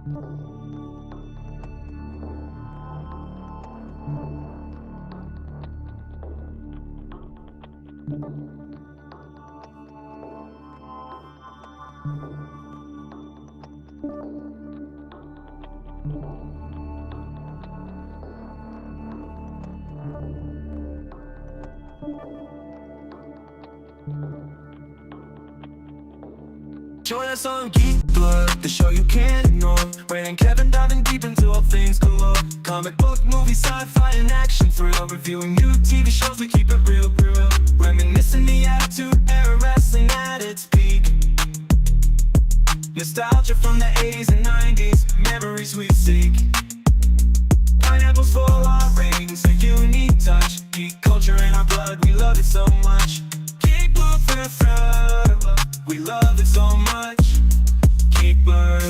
Join us on Geek Blood, the show you can't ignore. Wayne and Kevin diving deep into all things galore. Comic book, movie, sci-fi, and action thrill. Reviewing new TV shows, we keep it real, real. Reminiscing the Attitude Era, wrestling at its peak. Nostalgia from the 80s and 90s, memories we seek. Pineapples for our rings, a unique touch. Geek culture in our blood, we love it so much. Geek Blood forever, we love it so much. Geek Blood,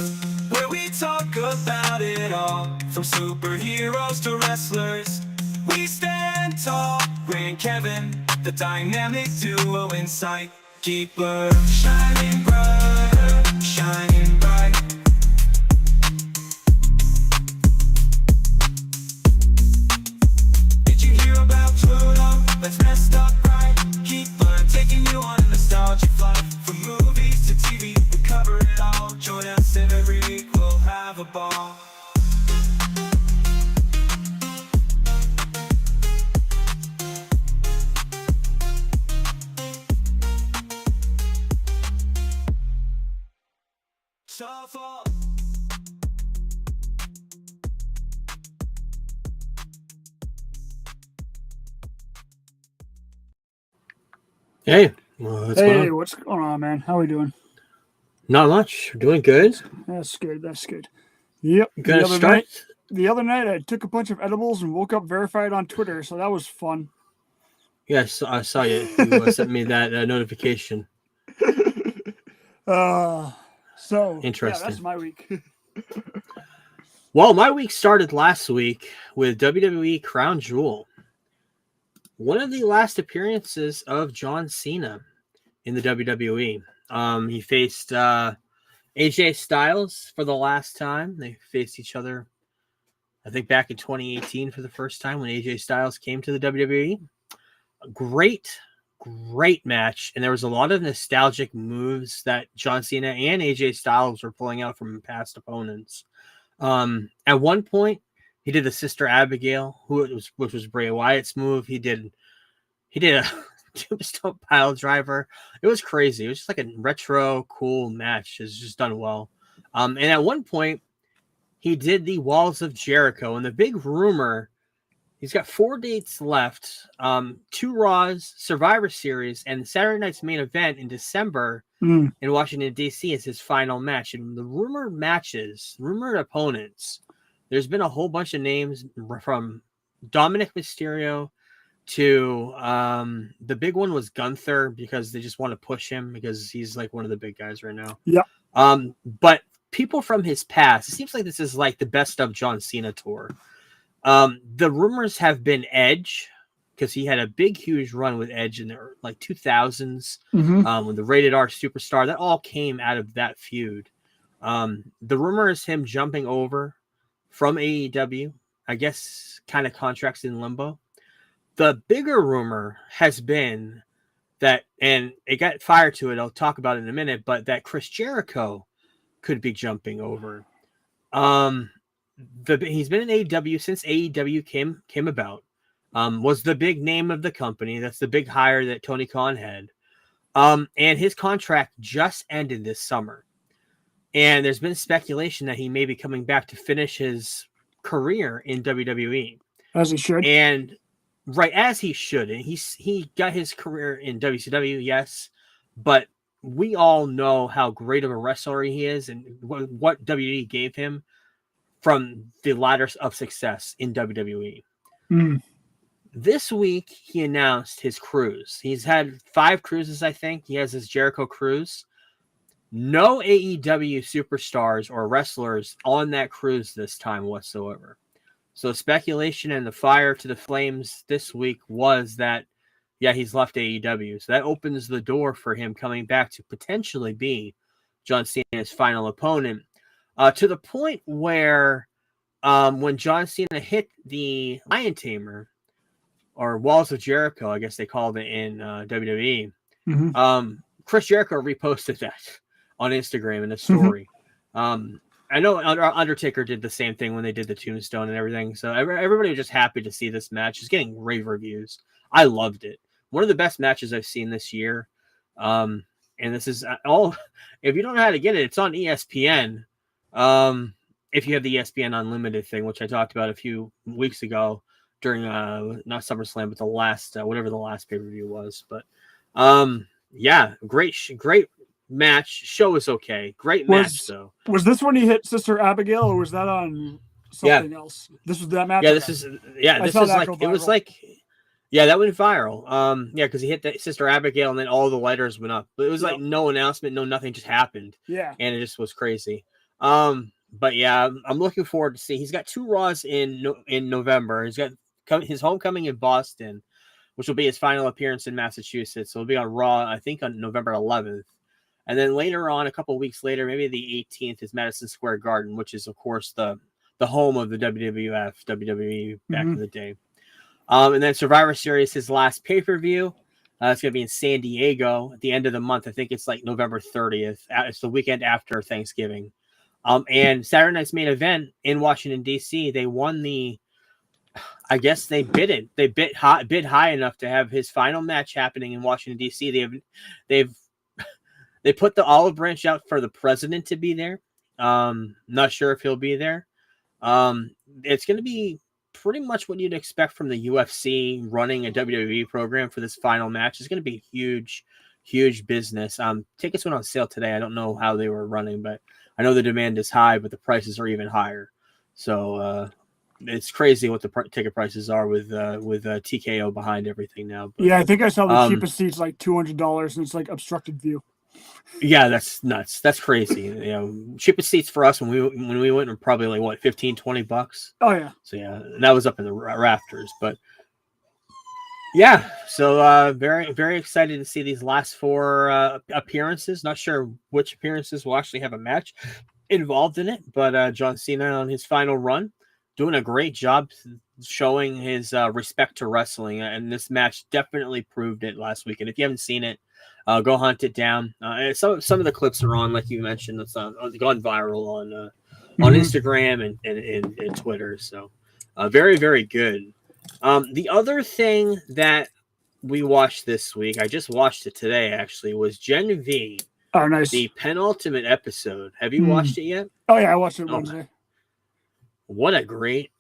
where we talk about it all, from superheroes to wrestlers. We stand tall, Ray and Kevin, the dynamic duo in sight. Geek Blood, shining brighter, shining bright. Did you hear about Pluto? Let's messed up right. Geek Blood, taking you on a nostalgia flight. From movies to TV, we cover it all. Join us every week, we'll have a ball. Shuffle. Hey, what's going Hey, on? what's going on, man? How we doing? Not much. We're doing good. That's good. That's good. Yep. Gonna start. The other night, I took a bunch of edibles and woke up verified on Twitter, so that was fun. Yes, I saw you. You sent me that notification. So Interesting. Yeah, that's my week. Well, my week started last week with WWE Crown Jewel. One of the last appearances of John Cena in the WWE. He faced AJ Styles for the last time. They faced each other, I think, back in 2018 for the first time when AJ Styles came to the WWE. A great match. And there was a lot of nostalgic moves that John Cena and AJ Styles were pulling out from past opponents. At one point, he did the Sister Abigail, which was Bray Wyatt's move. He did a tombstone pile driver. It was crazy. It was just like a retro cool match. It's just done well. And at one point, he did the Walls of Jericho. And the big rumor, he's got 4 dates left. 2 Raws, Survivor Series, and Saturday Night's Main Event in December in Washington, D.C. is his final match. And the rumored opponents, there's been a whole bunch of names from Dominic Mysterio to the big one was Gunther, because they just want to push him because he's like one of the big guys right now. Yeah. But people from his past, it seems like this is like the best of John Cena tour. The rumors have been Edge, because he had a big, huge run with Edge in the like 2000s with the Rated R Superstar. That all came out of that feud. The rumor is him jumping over from AEW. I guess kind of contracts in limbo. The bigger rumor has been that, and it got fire to it, I'll talk about it in a minute, but that Chris Jericho could be jumping over. He's been in AEW since AEW came about. Was the big name of the company. That's the big hire that Tony Khan had. And his contract just ended this summer. And there's been speculation that he may be coming back to finish his career in WWE. As he should. And right, as he should. And he got his career in WCW, yes. But we all know how great of a wrestler he is and what WWE gave him from the ladder of success in WWE. This week, he announced his cruise. He's had 5 cruises, I think. He has his Jericho cruise. No AEW superstars or wrestlers on that cruise this time whatsoever. So speculation and the fire to the flames this week was that, yeah, he's left AEW. So that opens the door for him coming back to potentially be John Cena's final opponent. to the point where when John Cena hit the Lion Tamer, or Walls of Jericho, I guess they called it in WWE, Chris Jericho reposted that on Instagram in a story. I know Undertaker did the same thing when they did the Tombstone and everything. So everybody was just happy to see this match. It's getting rave reviews. I loved it. One of the best matches I've seen this year. And this is all. If you don't know how to get it, it's on ESPN. If you have the ESPN Unlimited thing, which I talked about a few weeks ago during not SummerSlam, but the last whatever the last pay-per-view was. But yeah, great match. Show was okay. Great match though. Was this when he hit Sister Abigail, or was that on something else? This was that match. Yeah, this is like it was like that went viral. Yeah, because he hit that Sister Abigail and then all the lighters went up. But it was like no announcement, no nothing, just happened. Yeah, and it just was crazy. But yeah, I'm looking forward to see. He's got 2 Raws in November. He's got his homecoming in Boston, which will be his final appearance in Massachusetts. So it'll be on Raw, I think, on November 11th. And then later on, a couple of weeks later, maybe the 18th, is Madison Square Garden, which is, of course, the home of the WWE back in the day. And then Survivor Series, his last pay-per-view. It's going to be in San Diego at the end of the month. I think it's like November 30th. It's the weekend after Thanksgiving. And Saturday night's main event in Washington, D.C., they won the... I guess they bid it. They bid high enough to have his final match happening in Washington, D.C. They put the olive branch out for the president to be there. Not sure if he'll be there. It's going to be pretty much what you'd expect from the UFC running a WWE program for this final match. It's going to be huge business. Tickets went on sale today. I don't know how they were running, but I know the demand is high, but the prices are even higher. So it's crazy what the ticket prices are with TKO behind everything now. But, yeah, I think I saw the cheapest seats like $200, and it's like obstructed view. Yeah, that's nuts. That's crazy. You know, cheapest seats for us when we went were probably like what, $15-$20. Oh yeah. So yeah, and that was up in the rafters. But yeah, so very very excited to see these last 4 appearances. Not sure which appearances will actually have a match involved in it, but John Cena on his final run, doing a great job showing his respect to wrestling, and this match definitely proved it last week. And if you haven't seen it, go hunt it down. Some of the clips are on, like you mentioned, it's gone viral on Instagram and Twitter. So very very good. The other thing that we watched this week, I just watched it today actually, was Gen V. Oh, nice. The penultimate episode. Have you watched it yet? Oh yeah, I watched it Wednesday. What a great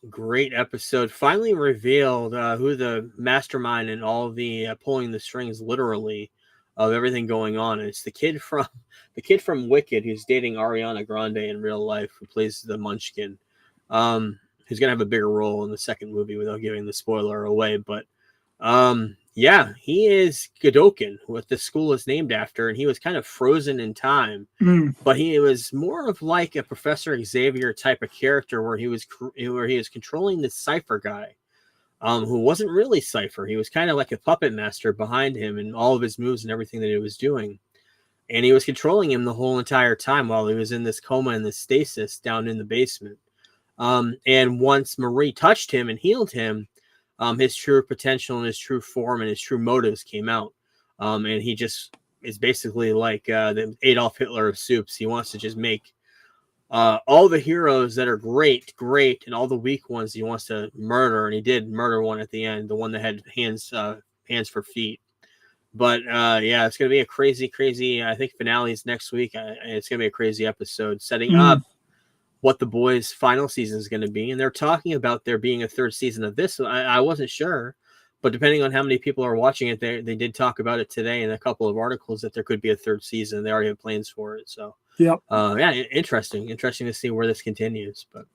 episode. Finally revealed who the mastermind and all the pulling the strings literally of everything going on. And it's the kid from Wicked who's dating Ariana Grande in real life, who plays the Munchkin. Who's gonna have a bigger role in the second movie without giving the spoiler away. But yeah, he is Godokin, what the school is named after, and he was kind of frozen in time. But he was more of like a Professor Xavier type of character, where he was controlling the Cypher guy, who wasn't really Cypher. He was kind of like a puppet master behind him and all of his moves and everything that he was doing. And he was controlling him the whole entire time while he was in this coma and this stasis down in the basement. And once Marie touched him and healed him, his true potential and his true form and his true motives came out. And he just is basically like the Adolf Hitler of soups. He wants to just make all the heroes that are great, and all the weak ones he wants to murder. And he did murder one at the end, the one that had hands for feet. But yeah, it's going to be a crazy, I think finale is next week. It's going to be a crazy episode setting up what the boys' final season is going to be. And they're talking about there being a 3rd season of this. So I wasn't sure, but depending on how many people are watching it, they did talk about it today in a couple of articles that there could be a 3rd season. They already have plans for it. So yeah, interesting to see where this continues. But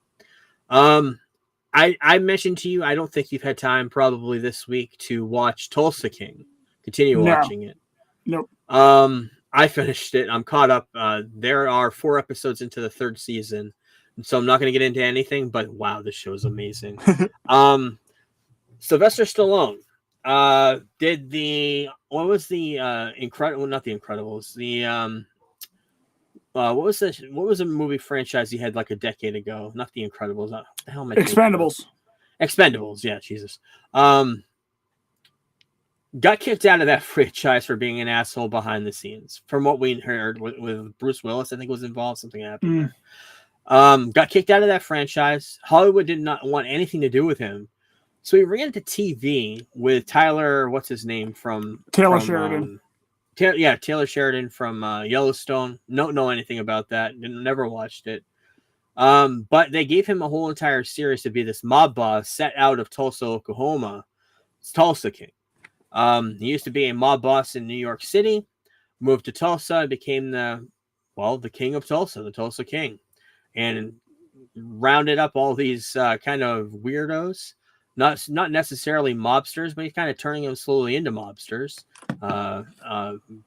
I mentioned to you, I don't think you've had time probably this week to watch Tulsa King. Continue watching it. Nope. I finished it. I'm caught up. There are 4 episodes into the 3rd season. So I'm not going to get into anything, but wow, this show is amazing. Sylvester Stallone did not the Incredibles, what was a movie franchise he had like a decade ago? Not The Incredibles. What the hell am I thinking of? Expendables. Expendables. Yeah, Jesus. Got kicked out of that franchise for being an asshole behind the scenes. From what we heard with Bruce Willis, I think was involved. Something happened there. Got kicked out of that franchise. Hollywood did not want anything to do with him. So he ran to TV with Tyler, what's his name from Sheridan. Taylor Sheridan from Yellowstone. Don't know anything about that. Never watched it. But they gave him a whole entire series to be this mob boss set out of Tulsa, Oklahoma. It's Tulsa King. He used to be a mob boss in New York City, moved to Tulsa, and became the king of Tulsa, the Tulsa King, and rounded up all these kind of weirdos. Not necessarily mobsters, but he's kind of turning them slowly into mobsters.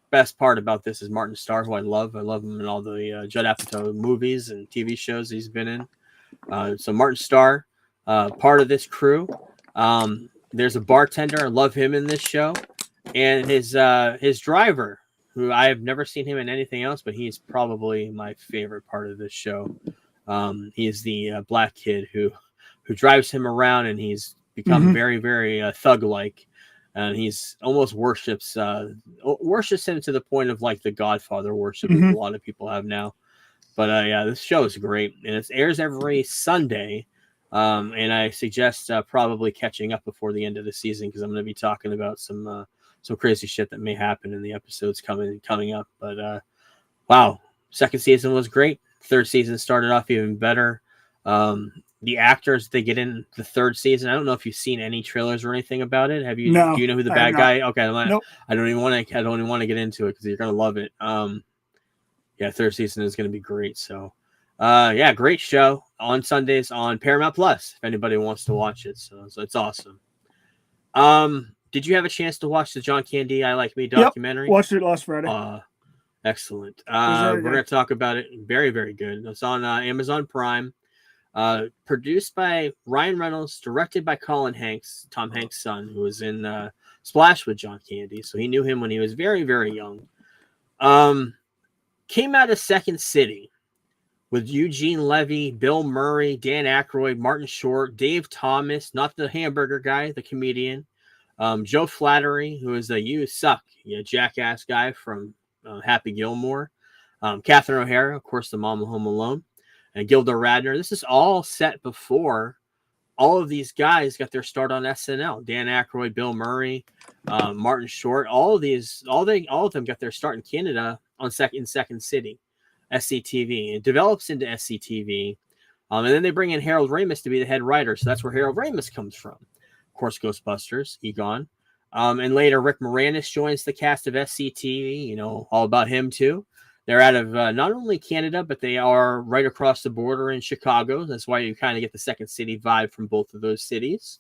Best part about this is Martin Starr, who I love. I love him in all the Judd Apatow movies and TV shows he's been in. So Martin Starr, part of this crew. There's a bartender. I love him in this show. And his driver, who I have never seen him in anything else, but he's probably my favorite part of this show. He's the black kid who drives him around, and he's become very, very thug-like, and he's almost worships him to the point of like the Godfather worship a lot of people have now. But yeah, this show is great, and it airs every Sunday. And I suggest probably catching up before the end of the season, because I'm going to be talking about some crazy shit that may happen in the episodes coming up. But wow, second season was great. Third season started off even better. The actors they get in the third season, I don't know if you've seen any trailers or anything about it. Have you? No, do you know who the bad guy? Okay, nope. I don't even want to get into it because you're gonna love it. Yeah, third season is gonna be great. So, yeah, great show on Sundays on Paramount Plus if anybody wants to watch it. So it's awesome. Did you have a chance to watch the John Candy I Like Me documentary? Yep, watched it last Friday. Excellent. We're going to talk about it. Very, very good. It's on Amazon Prime. Produced by Ryan Reynolds, directed by Colin Hanks, Tom Hanks' son, who was in Splash with John Candy. So he knew him when he was very, very young. Came out of Second City with Eugene Levy, Bill Murray, Dan Aykroyd, Martin Short, Dave Thomas, not the hamburger guy, the comedian, Joe Flattery, who is a You Suck, jackass guy from Happy Gilmore, Catherine O'Hara, of course, the mom of Home Alone, and Gilda Radner. This is all set before all of these guys got their start on SNL. Dan Aykroyd, Bill Murray, Martin Short, all of them got their start in Canada on Second City, SCTV. It develops into SCTV, and then they bring in Harold Ramis to be the head writer. So that's where Harold Ramis comes from. Of course, Ghostbusters, Egon. And later, Rick Moranis joins the cast of SCTV, all about him too. They're out of not only Canada, but they are right across the border in Chicago. That's why you kind of get the Second City vibe from both of those cities.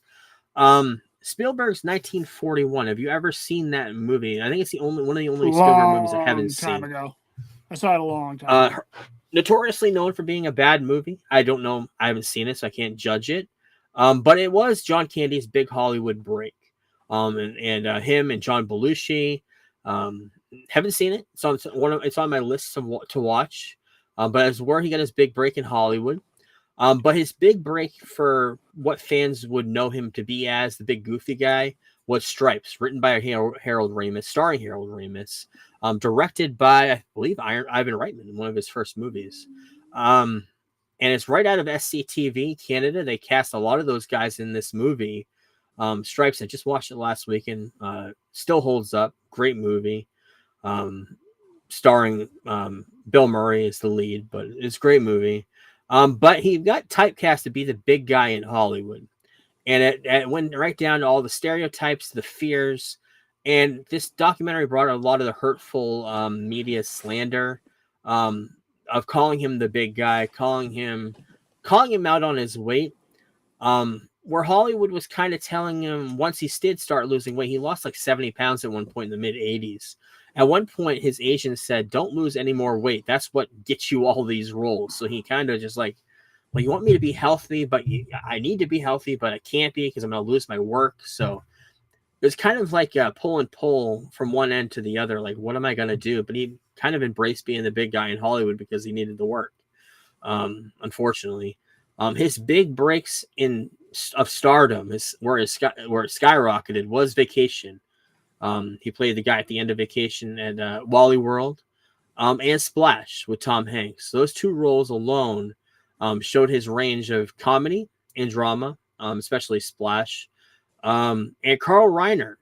Spielberg's 1941. Have you ever seen that movie? I think it's one of the only Spielberg movies I haven't seen. Ago. I saw it a long time ago. Notoriously known for being a bad movie. I don't know. I haven't seen it, so I can't judge it. But it was John Candy's big Hollywood break. And him and John Belushi. Haven't seen it. It's on my list to watch. But it's where he got his big break in Hollywood. But his big break for what fans would know him to be as the big goofy guy was Stripes, written by Harold Ramis, starring Harold Ramis, directed by, I believe, Ivan Reitman in one of his first movies. And it's right out of SCTV Canada. They cast a lot of those guys in this movie. Stripes, I just watched it last weekend. Still holds up. Great movie. Starring Bill Murray as the lead, but it's a great movie. But he got typecast to be the big guy in Hollywood. And it went right down to all the stereotypes, the fears. And this documentary brought a lot of the hurtful media slander of calling him the big guy, calling him out on his weight. Where Hollywood was kind of telling him once he did start losing weight, he lost like 70 pounds at one point in the mid 80s. At one point, his agent said, "Don't lose any more weight. That's what gets you all these roles." So he kind of just like, well, you want me to be healthy, but I need to be healthy, but I can't be because I'm going to lose my work. So it's kind of like pull and pull from one end to the other. Like, what am I going to do? But he kind of embraced being the big guy in Hollywood because he needed the work. Unfortunately, his big breaks of stardom where it skyrocketed was Vacation. He played the guy at the end of Vacation at Wally World, and Splash with Tom Hanks. Those two roles alone showed his range of comedy and drama, especially Splash. And Carl Reiner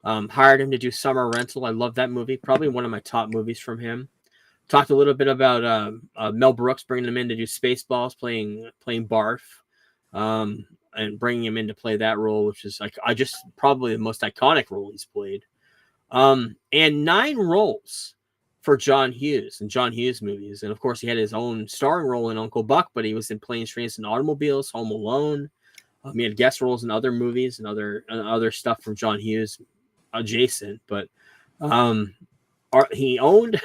hired him to do Summer Rental. I love that movie. Probably one of my top movies from him. Talked a little bit about Mel Brooks bringing him in to do Spaceballs, playing Barf, and bringing him in to play that role, which is like probably the most iconic role he's played. And 9 roles for John Hughes and John Hughes movies, and of course he had his own starring role in Uncle Buck, but he was in Planes, Trains, and Automobiles, Home Alone. He had guest roles in other movies and other stuff from John Hughes adjacent, but he owned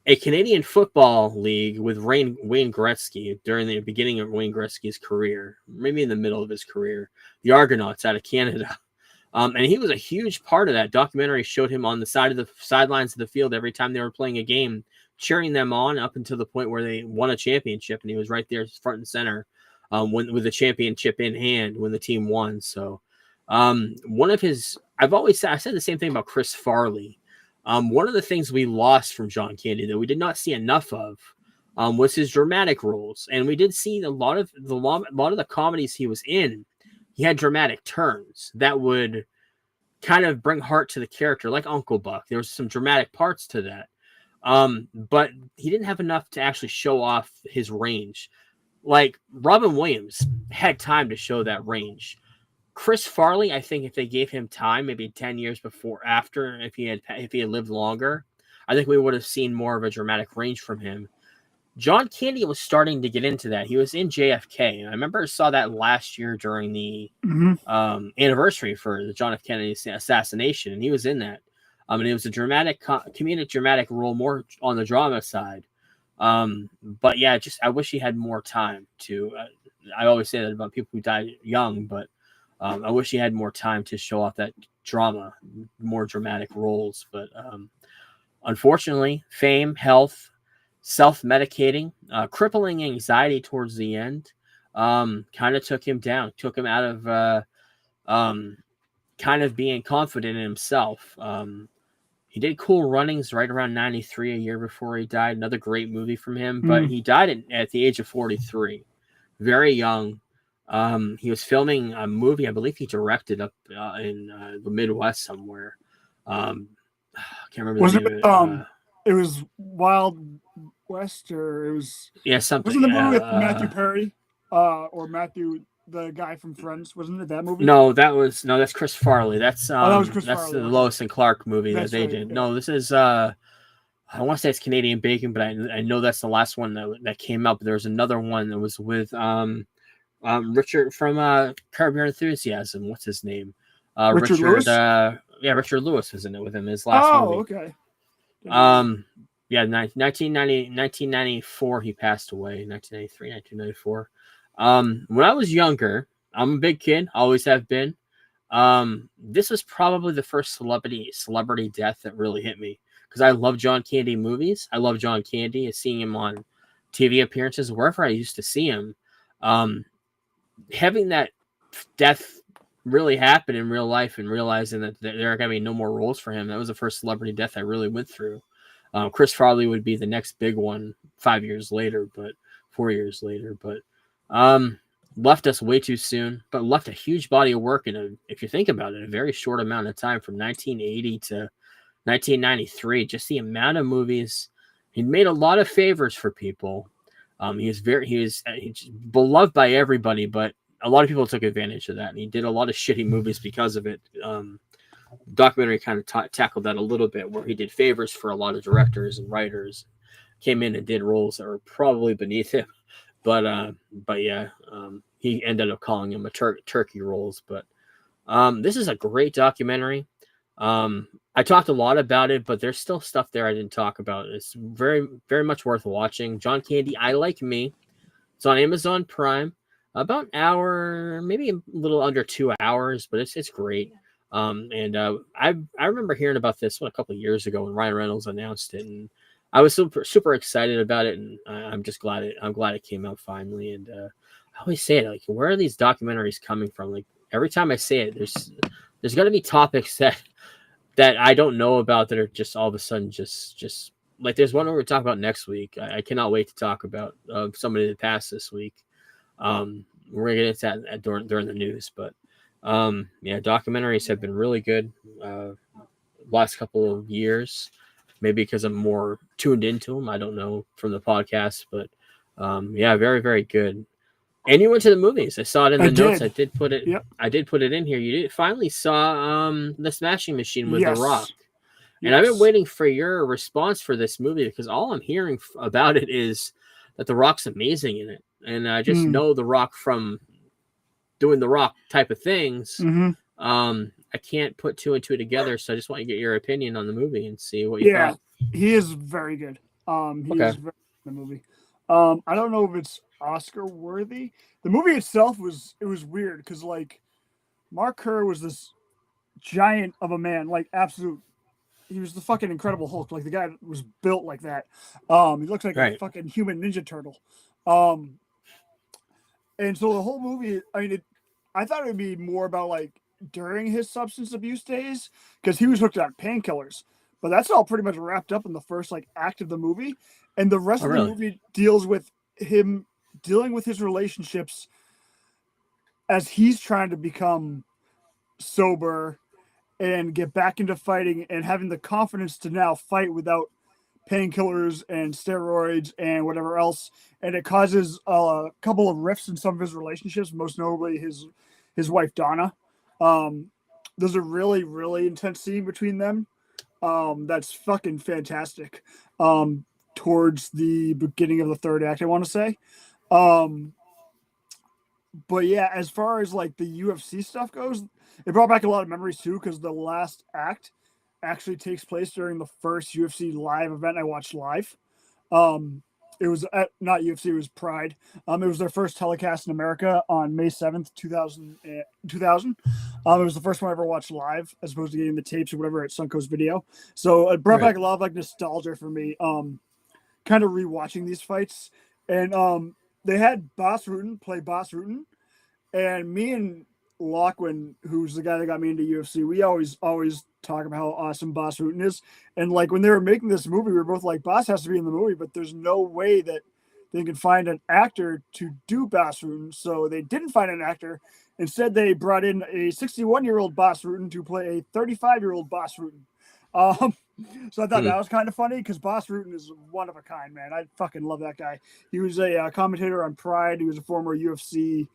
a Canadian Football League with Wayne Gretzky during the beginning of Wayne Gretzky's career, maybe in the middle of his career, the Argonauts out of Canada. And he was a huge part of that. Documentary showed him on the sidelines of the field every time they were playing a game, cheering them on up until the point where they won a championship, and he was right there front and center with the championship in hand when the team won. So one of his, I said the same thing about Chris Farley. One of the things we lost from John Candy that we did not see enough of was his dramatic roles, and we did see a lot of the comedies he was in. He had dramatic turns that would kind of bring heart to the character, like Uncle Buck. There was some dramatic parts to that, but he didn't have enough to actually show off his range. Like Robin Williams had time to show that range. Chris Farley, I think if they gave him time, maybe 10 years after, if he had lived longer, I think we would have seen more of a dramatic range from him. John Candy was starting to get into that. He was in JFK. I remember I saw that last year during the anniversary for the John F. Kennedy assassination, and he was in that. And it was a comedic dramatic role, more on the drama side. But yeah, I wish he had more time to. I always say that about people who die young, but I wish he had more time to show off that drama, more dramatic roles. But unfortunately, fame, health, self-medicating, crippling anxiety towards the end kind of took him down, took him out of kind of being confident in himself. He did Cool Runnings right around 93, a year before he died. Another great movie from him, but he died at the age of 43, very young. He was filming a movie, I believe he directed up in the Midwest somewhere. I can't remember. It was Wild West, or it was something. Wasn't the movie with Matthew Perry or Matthew, the guy from Friends? Wasn't it that movie? No, that's Chris Farley. That's that was Chris that's Farley. the Lois and Clark movie that they did. Yeah. No, this is I want to say it's Canadian Bacon, but I know that's the last one that came up. There was another one that was with Richard from Curb Your Enthusiasm. What's his name? Richard Lewis? Richard Lewis was in it with him. His last movie. Okay. 1994 he passed away. 1993, 1994. When I was younger, I'm a big kid, always have been. This was probably the first celebrity death that really hit me, because I love John Candy movies. I love John Candy, and seeing him on TV appearances wherever I used to see him. Having that death really happen in real life and realizing that there are going to be no more roles for him, that was the first celebrity death I really went through. Chris Farley would be the next big one 4 years later, but left us way too soon, but left a huge body of work if you think about it, a very short amount of time, from 1980 to 1993. Just the amount of movies. He made a lot of favors for people. He was beloved by everybody, but a lot of people took advantage of that, and he did a lot of shitty movies because of it. Documentary kind of tackled that a little bit, where he did favors for a lot of directors and writers, came in and did roles that were probably beneath him, but yeah, he ended up calling them turkey roles. But this is a great documentary. I talked a lot about it, but there's still stuff there I didn't talk about. It's very, very much worth watching. John Candy, I Like Me. It's on Amazon Prime. About an hour, maybe a little under 2 hours, but it's great. I remember hearing about this a couple of years ago when Ryan Reynolds announced it, and I was super excited about it, and I'm just I'm glad it came out finally. And I always say it, like, where are these documentaries coming from? Like, every time I say it, there's got to be topics that I don't know about that are just all of a sudden just like, there's one we're talking about next week. I cannot wait to talk about somebody that passed this week. We're gonna get into that during the news, but yeah, documentaries have been really good last couple of years. Maybe because I'm more tuned into them. I don't know from the podcast, but yeah, very, very good. And you went to the movies. I saw it in the notes. I did put it. Yep. I did put it in here. You finally saw The Smashing Machine with Yes. The Rock. And Yes. I've been waiting for your response for this movie, because all I'm hearing about it is that The Rock's amazing in it. And I just know The Rock from doing The Rock type of things. I can't put two and two together, so I just want you to get your opinion on the movie and see what you thought. He is very good. He is very good in the movie. I don't know if it's Oscar worthy. The movie itself was weird because, like, Mark Kerr was this giant of a man, like, absolute. He was the fucking Incredible Hulk, like the guy that was built like that. He looks like a fucking human Ninja Turtle. And so the whole movie, I mean, I thought it would be more about, like, during his substance abuse days, because he was hooked on painkillers, but that's all pretty much wrapped up in the first, like, act of the movie, and the rest of the movie deals with him dealing with his relationships as he's trying to become sober and get back into fighting and having the confidence to now fight without painkillers and steroids and whatever else. And it causes a couple of rifts in some of his relationships, most notably his wife Donna. There's a really, really intense scene between them that's fucking fantastic towards the beginning of the third act, I want to say. But yeah, as far as, like, the UFC stuff goes, it brought back a lot of memories too, because the last act actually takes place during the first UFC live event I watched live. It was not UFC, it was Pride. It was their first telecast in America on May 7th, 2000. It was the first one I ever watched live, as opposed to getting the tapes or whatever at Suncoast Video. So it brought back a lot of, like, nostalgia for me, kind of rewatching these fights. And they had Bas Rutten play Bas Rutten. And me and Lachlan, who's the guy that got me into UFC, we always talk about how awesome Bas Rutten is. And, like, when they were making this movie, we were both like, Bas has to be in the movie, but there's no way that they can find an actor to do Bas Rutten. So they didn't find an actor. Instead, they brought in a 61-year-old Bas Rutten to play a 35-year-old Bas Rutten. So I thought that was kind of funny, because Bas Rutten is one of a kind, man. I fucking love that guy. He was a commentator on Pride. He was a former UFC.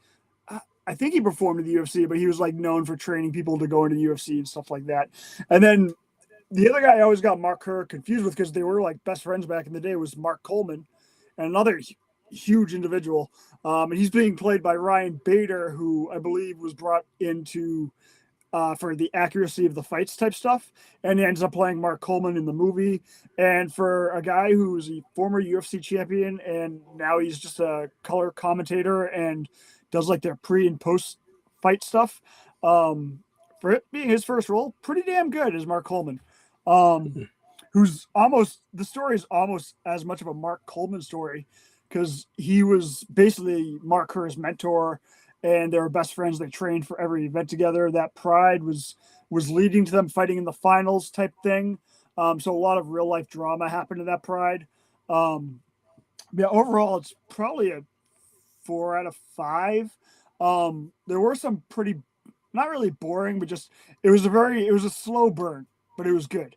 I think he performed in the UFC, but he was, like, known for training people to go into the UFC and stuff like that. And then the other guy I always got Mark Kerr confused with, because they were, like, best friends back in the day, was Mark Coleman, and another huge individual. And he's being played by Ryan Bader, who I believe was brought into for the accuracy of the fights type stuff, and he ends up playing Mark Coleman in the movie. And for a guy who's a former UFC champion and now he's just a color commentator and does, like, their pre and post fight stuff, for it being his first role, pretty damn good as Mark Coleman, who's the story is almost as much of a Mark Coleman story, because he was basically Mark Kerr's mentor, and they were best friends. They trained for every event together. That Pride was leading to them fighting in the finals type thing. So a lot of real life drama happened in that Pride. Yeah, overall, it's probably a 4 out of 5. There were some pretty, not really boring, but just, it was a slow burn, but it was good.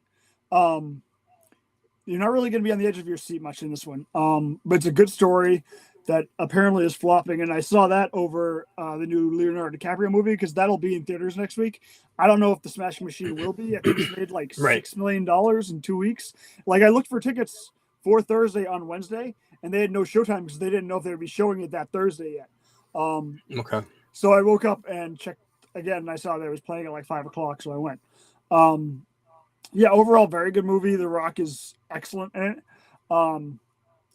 You're not really going to be on the edge of your seat much in this one. But it's a good story that apparently is flopping. And I saw that over the new Leonardo DiCaprio movie, because that'll be in theaters next week. I don't know if The Smashing Machine will be. I think it's made like $6 million in 2 weeks. Like, I looked for tickets for Thursday on Wednesday, and they had no showtime because they didn't know if they would be showing it that Thursday yet. Okay. So I woke up and checked again, and I saw that it was playing at like 5 o'clock, so I went. Yeah, overall, very good movie. The Rock is excellent in it.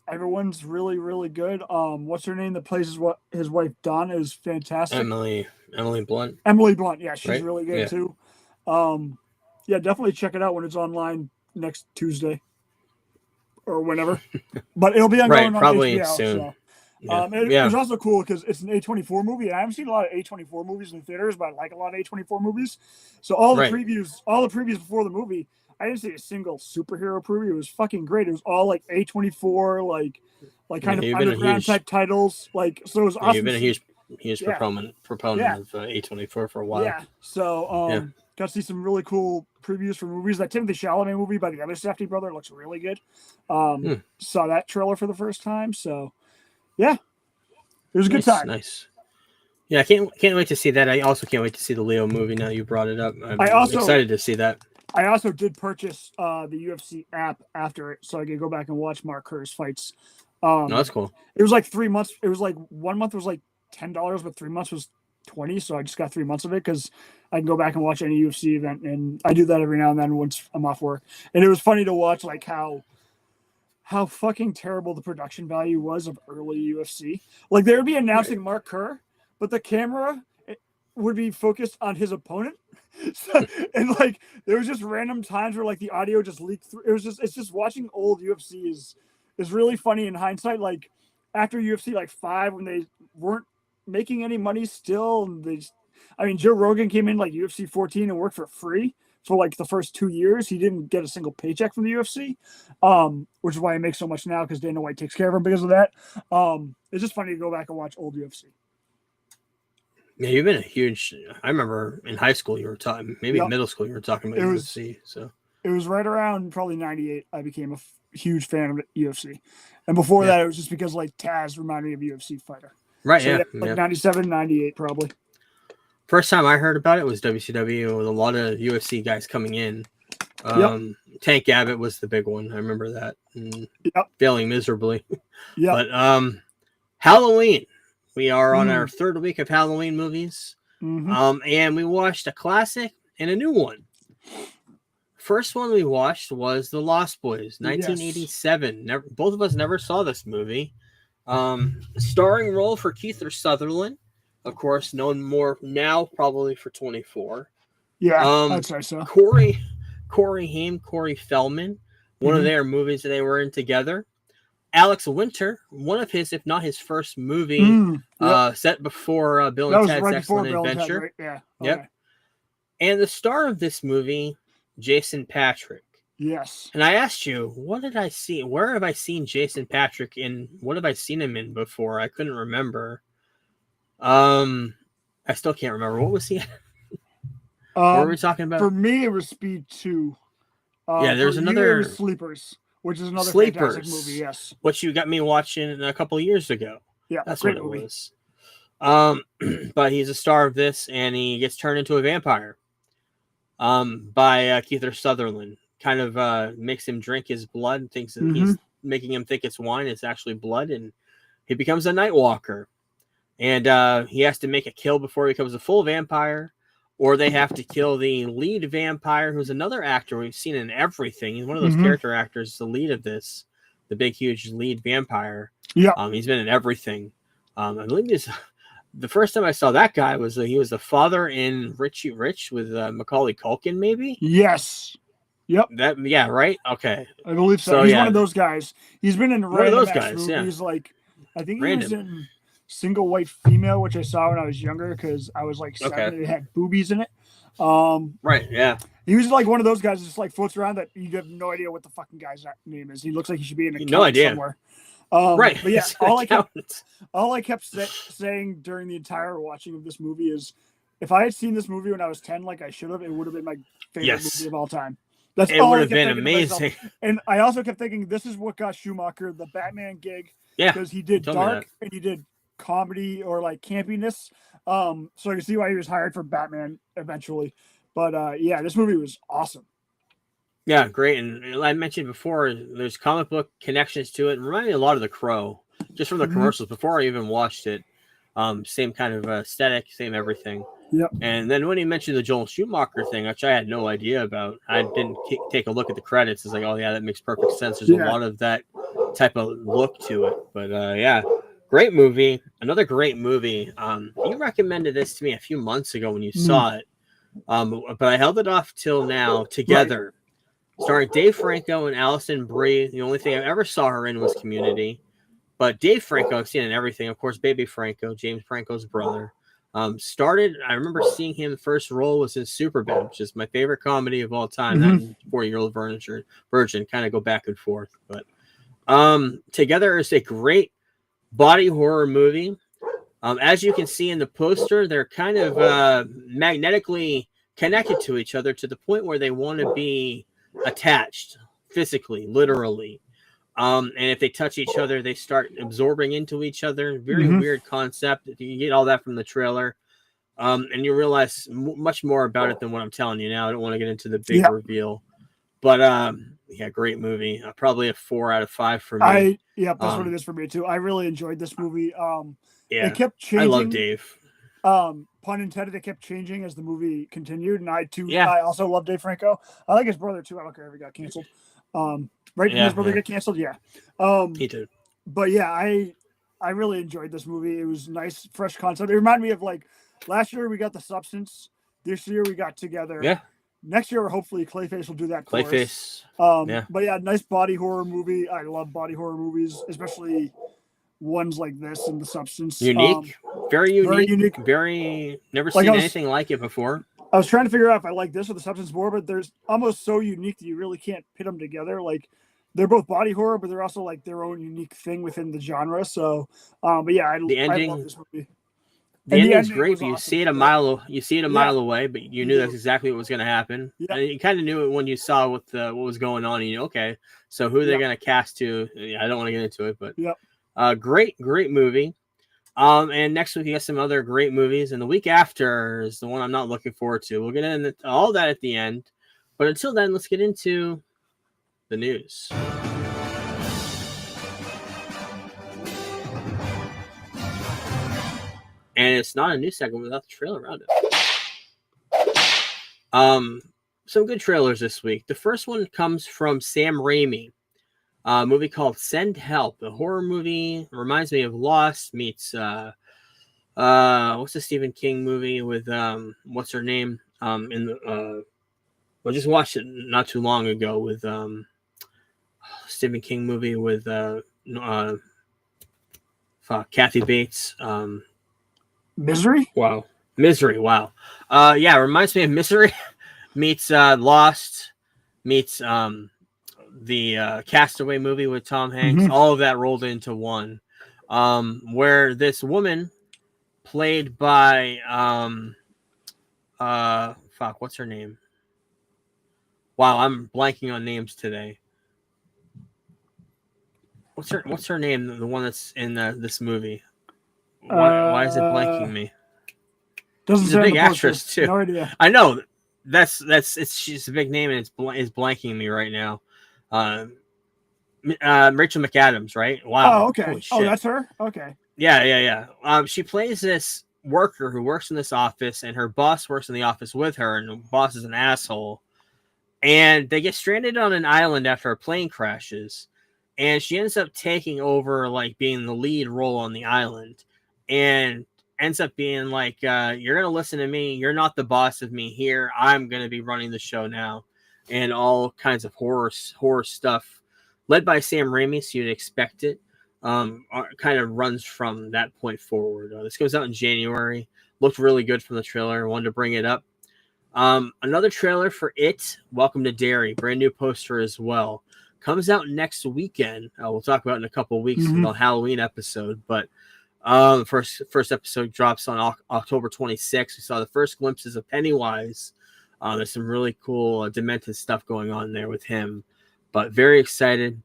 Everyone's really, really good. What's her name that plays his wife Donna is fantastic. Emily Blunt. Emily Blunt, yeah, she's really good too. Yeah, definitely check it out when it's online next Tuesday or whenever. But it'll be Right, ongoing on probably HBO. soon. So. Yeah. It was also cool because it's an A24 movie. And I haven't seen a lot of A24 movies in theaters, but I like a lot of A24 movies. So all the Right. previews before the movie, I didn't see a single superhero preview. It was fucking great. It was all like A24, like kind Yeah, of you've been a underground huge- type titles. Like, so it was awesome. You've been a huge Yeah. proponent Yeah. of A24 for a while. Yeah. So Yeah. got to see some really cool previews for movies. That Timothy Chalamet movie by the other Safdie brother looks really good. Saw that trailer for the first time. So yeah. It was a good time. Nice. Yeah, I can't wait to see that. I also can't wait to see the Leo movie now you brought it up. I'm excited to see that. I also did purchase the UFC app after it, so I could go back and watch Mark Kerr's fights. No, that's cool. It was like 3 months. It was like 1 month was like $10, but 3 months was $20. So I just got 3 months of it because I can go back and watch any UFC event, and I do that every now and then once I'm off work. And it was funny to watch like how fucking terrible the production value was of early UFC. Like they would be announcing Mark Kerr, but the camera would be focused on his opponent. So, and like there was just random times where like the audio just leaked through. It's just watching old UFC is really funny in hindsight. Like after UFC like 5 when they weren't making any money still, and Joe Rogan came in like UFC 14 and worked for free for like the first 2 years. He didn't get a single paycheck from the UFC, which is why he makes so much now because Dana White takes care of him because of that. It's just funny to go back and watch old UFC. Yeah, you've been a huge. I remember in high school you were talking, maybe Yep. middle school you were talking about UFC. So it was right around probably 98. I became a huge fan of UFC, and before that it was just because like Taz reminded me of a UFC fighter. right, So, yeah. 97, 98 probably. First time I heard about it was WCW with a lot of UFC guys coming in. Tank Abbott was the big one. I remember that. And failing miserably. Yeah. But Halloween. We are on our third week of Halloween movies. Mm-hmm. And we watched a classic and a new one. First one we watched was The Lost Boys, 1987. Yes. Both of us never saw this movie. Starring role for Kiefer Sutherland. Of course, known more now probably for 24. Yeah, I'd say so. Corey Haim, Corey Feldman, one of their movies that they were in together. Alex Winter, one of his, if not his first movie, set before Bill and Ted's Excellent Adventure. Right? Yeah. Yep. Okay. And the star of this movie, Jason Patric. Yes. And I asked you, what did I see? Where have I seen Jason Patric in? What have I seen him in before? I couldn't remember. I still can't remember. What was he? What were we talking about? For me, it was Speed 2. Yeah, there's another Sleepers, which is another Sleepers, fantastic movie. Yes, which you got me watching a couple of years ago. Yeah, that's what it was. But he's a star of this, and he gets turned into a vampire. By Kiefer Sutherland, kind of makes him drink his blood. Thinks that he's making him think it's wine. It's actually blood, and he becomes a night walker. And he has to make a kill before he becomes a full vampire, or they have to kill the lead vampire, who's another actor we've seen in everything. He's one of those character actors, the lead of this, the big, huge lead vampire. Yeah. He's been in everything. I believe the first time I saw that guy was he was the father in Richie Rich with Macaulay Culkin, maybe? Yes. Yep. Yeah, right? Okay. I believe so. He's one of those guys. He's been in random movies. Like, I think he was in Single White Female, which I saw when I was younger because I was like 7 and it had boobies in it. Right, yeah. He was like one of those guys that just like floats around that you have no idea what the fucking guy's name is. He looks like he should be in a somewhere. Right. But yeah, all I kept saying during the entire watching of this movie is if I had seen this movie when I was 10 like I should have, it would have been my favorite movie of all time. That's it would have been amazing. And I also kept thinking this is what got Schumacher the Batman gig. Yeah. Because he did dark and he did comedy or like campiness. So I can see why he was hired for Batman eventually. But yeah, this movie was awesome. Yeah, great. And I mentioned before, there's comic book connections to it. It reminded me a lot of The Crow, just from the commercials before I even watched it. Same kind of aesthetic, same everything. Yep. And then when he mentioned the Joel Schumacher thing, which I had no idea about, I didn't take a look at the credits. It's like, oh yeah, that makes perfect sense. There's a lot of that type of look to it. But yeah, great movie. Another great movie. You recommended this to me a few months ago when you saw it. But I held it off till now together, starring Dave Franco and Allison Brie. The only thing I ever saw her in was Community. But Dave Franco, I've seen in everything. Of course, Baby Franco, James Franco's brother. I remember seeing him, the first role was in Superbad, which is my favorite comedy of all time. Mhm. That and 40-Year-Old Virgin kind of go back and forth. But Together is a great body horror movie. As you can see in the poster, they're kind of magnetically connected to each other to the point where they want to be attached physically, literally. And if they touch each other, they start absorbing into each other. Very weird concept. You get all that from the trailer. And you realize much more about it than what I'm telling you now. I don't want to get into the big reveal. But yeah, great movie. Probably a 4 out of 5 for me. That's what it is for me too. I really enjoyed this movie. Yeah, it kept changing. I love Dave. Pun intended, it kept changing as the movie continued, and I also love Dave Franco. I like his brother too. I don't care if he got canceled. Right? His brother got canceled. Yeah. He did. But yeah, I really enjoyed this movie. It was nice, fresh concept. It reminded me of like last year we got The Substance. This year we got Together. Yeah. Next year, hopefully, Clayface will do that. Clayface. But yeah, nice body horror movie. I love body horror movies, especially ones like this and The Substance. Unique. Very unique. Very never seen anything like it before. I was trying to figure out if I like this or The Substance more, but there's almost so unique that you really can't pit them together. Like they're both body horror, but they're also like their own unique thing within the genre. So, but yeah, I love this movie. The ending's great. You see it a mile away, but you knew that's exactly what was going to happen. Yeah. And you kind of knew it when you saw what was going on. And you know, okay, so who they're going to cast to? I don't want to get into it, but great movie. And next week we got some other great movies, and the week after is the one I'm not looking forward to. We'll get into all that at the end, but until then, let's get into the news. And it's not a news segment without the trailer around it. Some good trailers this week. The first one comes from Sam Raimi. A movie called Send Help. The horror movie reminds me of Lost meets what's the Stephen King movie with what's her name? I just watched it not too long ago with Stephen King movie with Kathy Bates. Misery? Wow. Misery. Wow. Yeah, it reminds me of Misery meets Lost meets the Castaway movie with Tom Hanks. All of that rolled into one. Where this woman played by what's her name? Wow, I'm blanking on names today. What's her name? The one that's in this movie. Why is it blanking me? She's a big actress too. No idea. I know she's a big name and it's blanking me right now. Rachel McAdams, right? Wow. Oh, okay. Oh, that's her. Okay. Yeah. She plays this worker who works in this office, and her boss works in the office with her, and the boss is an asshole. And they get stranded on an island after a plane crashes, and she ends up taking over, like being the lead role on the island, and ends up being like, "You're gonna listen to me. You're not the boss of me here. I'm gonna be running the show now," and all kinds of horror stuff, led by Sam Raimi, so you'd expect it. Kind of runs from that point forward. This goes out in January. Looked really good from the trailer. Wanted to bring it up. Another trailer for It, Welcome to Derry. Brand new poster as well. Comes out next weekend. We'll talk about it in a couple of weeks on the Halloween episode. But first episode drops on October 26th. We saw the first glimpses of Pennywise. There's some really cool demented stuff going on there with him. But very excited.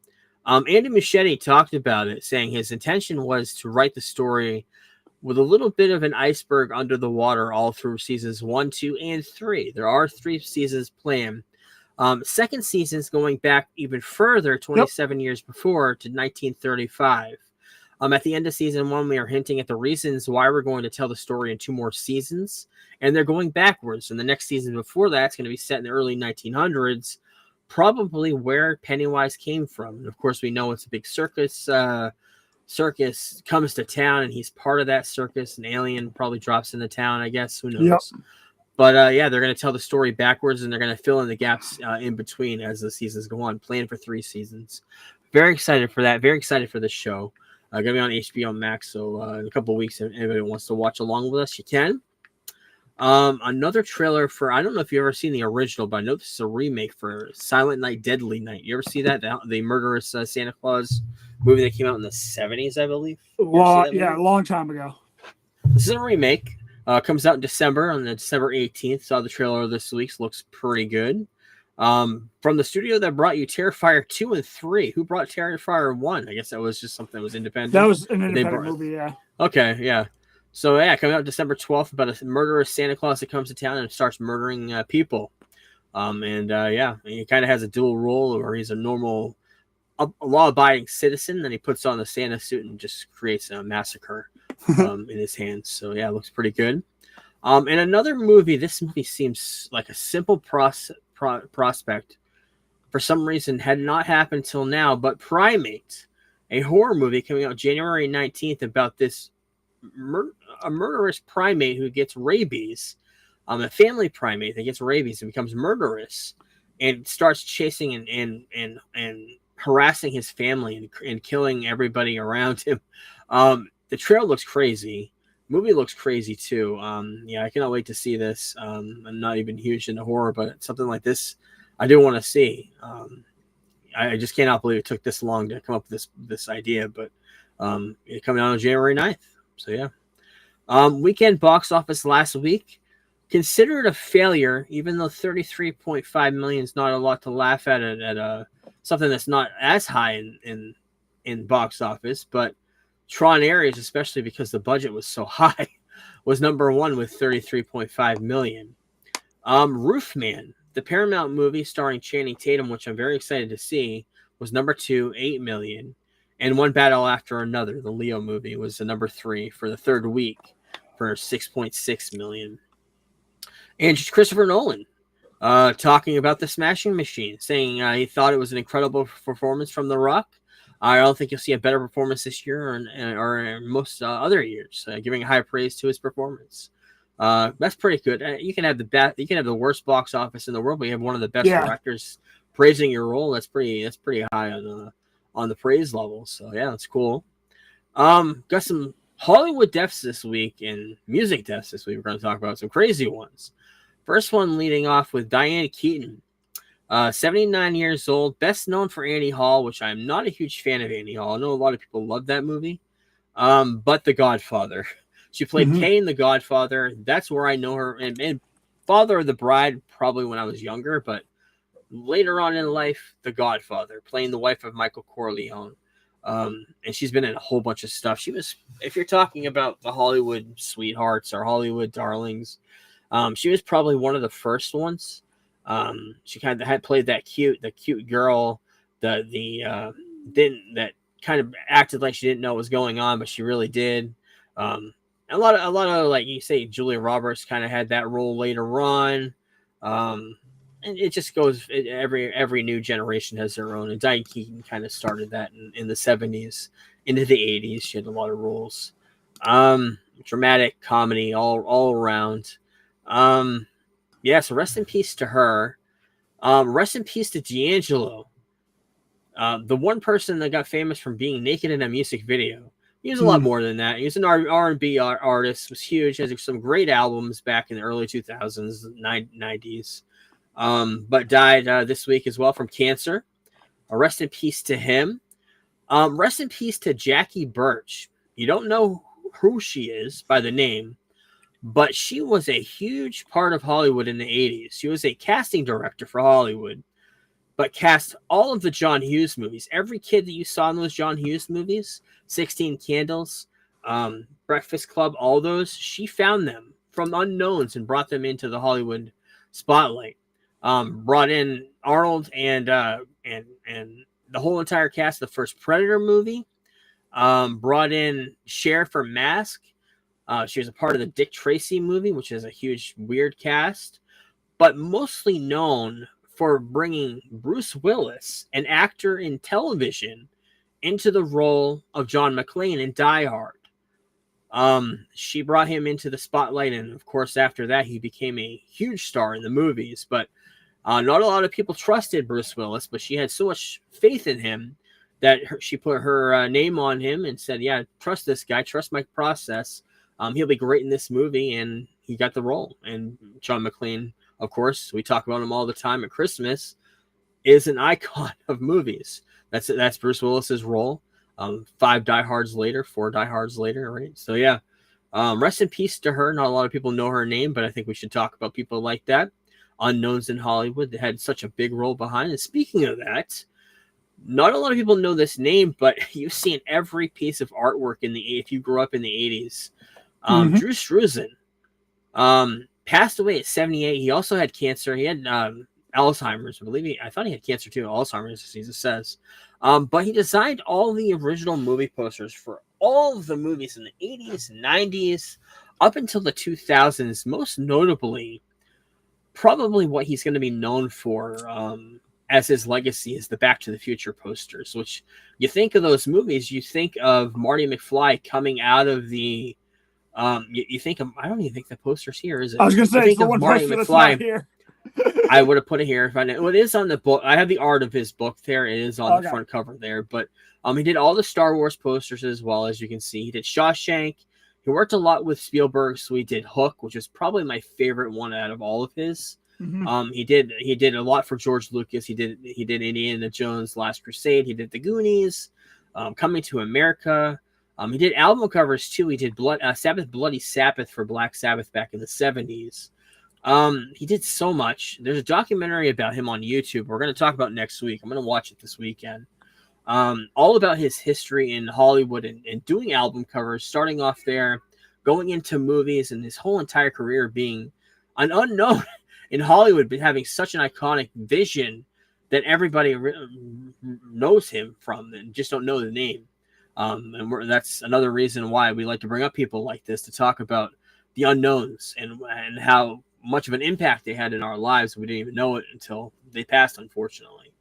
Andy Muschietti talked about it, saying his intention was to write the story with a little bit of an iceberg under the water all through seasons 1, 2, and 3. There are 3 seasons planned. Second season's going back even further, 27 years before, to 1935. At the end of season 1, we are hinting at the reasons why we're going to tell the story in 2 more seasons, and they're going backwards. And the next season before that's going to be set in the early 1900s, probably where Pennywise came from. And of course, we know it's a big circus. Circus comes to town, and he's part of that circus. An alien probably drops into town, I guess. Who knows? But yeah, they're going to tell the story backwards, and they're going to fill in the gaps in between as the seasons go on. Planned for 3 seasons. Very excited for that. Very excited for this show. Going to be on HBO Max. So in a couple of weeks, if anybody wants to watch along with us, you can. Another trailer for, I don't know if you've ever seen the original, but I know this is a remake for Silent Night, Deadly Night. You ever see that? The murderous Santa Claus movie that came out in the 70s, I believe. Yeah, a long time ago. This is a remake. Comes out in December, on the December 18th. Saw the trailer this week. Looks pretty good. From the studio that brought you Terrifier 2 and 3. Who brought Terrifier 1? I guess that was just something that was independent. That was an independent movie, yeah. Okay, yeah. So, yeah, coming out December 12th about a murderous Santa Claus that comes to town and starts murdering people. Yeah, he kind of has a dual role where he's a normal, law-abiding citizen, then he puts on the Santa suit and just creates a massacre in his hands. So, yeah, it looks pretty good. And another movie, this movie seems like a simple prospect. For some reason, had not happened till now, but Primate, a horror movie coming out January 19th about this a murderous primate who gets rabies, a family primate that gets rabies and becomes murderous and starts chasing and harassing his family and killing everybody around him. The trailer looks crazy. Movie looks crazy too. Yeah, I cannot wait to see this. I'm not even huge into horror, but something like this I do want to see. I just cannot believe it took this long to come up with this idea, but it coming out on January 9th. So yeah. Weekend box office last week, considered a failure, even though 33.5 million is not a lot to laugh at something that's not as high in box office, but Tron Ares, especially because the budget was so high, was number 1 with 33.5 million. Roofman, the Paramount movie starring Channing Tatum, which I'm very excited to see, was number 2, 8 million. And One Battle After Another, the Leo movie, was the number 3 for the third week for 6.6 million. And Christopher Nolan talking about The Smashing Machine, saying he thought it was an incredible performance from The Rock. I don't think you'll see a better performance this year or in most other years, giving high praise to his performance. That's pretty good. You can have the worst box office in the world, but you have one of the best directors praising your role. That's pretty high on the praise level. So yeah, that's cool. Got some Hollywood deaths this week and music deaths this week. We're going to talk about some crazy ones. First one leading off with Diane Keaton, 79 years old, best known for Annie Hall, which I'm not a huge fan of Annie Hall. I know a lot of people love that movie. But The Godfather. She played Kay in The Godfather. That's where I know her. And Father of the Bride, probably when I was younger, but later on in life, The Godfather, playing the wife of Michael Corleone. And she's been in a whole bunch of stuff. She was, if you're talking about the Hollywood sweethearts or Hollywood darlings, she was probably one of the first ones. She kind of had played the cute girl, that kind of acted like she didn't know what was going on, but she really did. A lot of like you say, Julia Roberts kind of had that role later on. And it just goes, every new generation has their own. And Diane Keaton kind of started that in the 70s into the 80s. She had a lot of roles. Dramatic comedy all around. Yeah, so rest in peace to her. Rest in peace to D'Angelo. The one person that got famous from being naked in a music video. He was a lot more than that. He was an R&B artist, was huge, has some great albums back in the early 2000s, 90s. But died this week as well from cancer. Rest in peace to him. Rest in peace to Jackie Birch. You don't know who she is by the name, but she was a huge part of Hollywood in the 80s. She was a casting director for Hollywood, but cast all of the John Hughes movies. Every kid that you saw in those John Hughes movies, 16 Candles, Breakfast Club, all those, she found them from unknowns and brought them into the Hollywood spotlight. Brought in Arnold and the whole entire cast of the first Predator movie. Brought in Cher for Mask. She was a part of the Dick Tracy movie, which is a huge, weird cast. But mostly known for bringing Bruce Willis, an actor in television, into the role of John McClane in Die Hard. She brought him into the spotlight, and of course, after that, he became a huge star in the movies. But not a lot of people trusted Bruce Willis, but she had so much faith in him that she put her name on him and said, "Yeah, trust this guy, trust my process. He'll be great in this movie," and he got the role. And John McClane, of course, we talk about him all the time at Christmas, is an icon of movies. That's Bruce Willis's role. 4 diehards later, right? So yeah, rest in peace to her. Not a lot of people know her name, but I think we should talk about people like that, unknowns in Hollywood that had such a big role behind. And speaking of that, not a lot of people know this name, but you've seen every piece of artwork if you grew up in the 80s. Drew Struzan passed away at 78. He also had cancer. He had Alzheimer's, I believe. I thought he had cancer too. Alzheimer's disease, it says. But he designed all the original movie posters for all of the movies in the 80s and 90s up until the 2000s. Most notably, probably what he's going to be known for as his legacy is the Back to the Future posters, which you think of those movies, you think of Marty McFly coming out of the you think of, I don't even think the poster's here, is it? I was going to say, think it's the of one Marty poster that's McFly. not here. I would have put it here if I knew. Well, it is on the book. I have the art of his book there. It is on the front cover there. But he did all the Star Wars posters as well, as you can see. He did Shawshank. He worked a lot with Spielberg, so he did Hook, which is probably my favorite one out of all of his. He did a lot for George Lucas. He did Indiana Jones, Last Crusade. He did The Goonies, Coming to America. He did album covers too. He did Sabbath Bloody Sabbath for Black Sabbath back in the 70s. He did so much. There's a documentary about him on YouTube we're going to talk about next week. I'm going to watch it this weekend. All about his history in Hollywood and doing album covers, starting off there, going into movies, and his whole entire career being an unknown in Hollywood, but having such an iconic vision that everybody knows him from and just don't know the name. And that's another reason why we like to bring up people like this to talk about the unknowns and how much of an impact they had in our lives. We didn't even know it until they passed, unfortunately.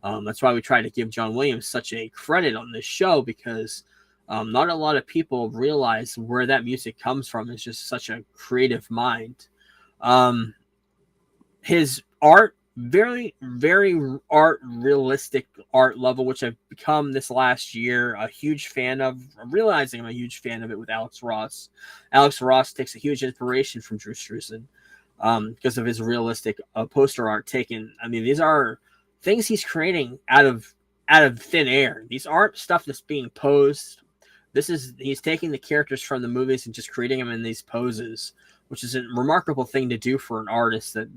That's why we try to give John Williams such a credit on this show, because not a lot of people realize where that music comes from. It's just such a creative mind. His art, very, very realistic art level, which I've become this last year a huge fan of. I'm realizing I'm a huge fan of it with Alex Ross. Alex Ross takes a huge inspiration from Drew Struzan because of his realistic poster art taken. I mean, these are things he's creating out of thin air. These aren't stuff that's being posed. He's taking the characters from the movies and just creating them in these poses, which is a remarkable thing to do for an artist that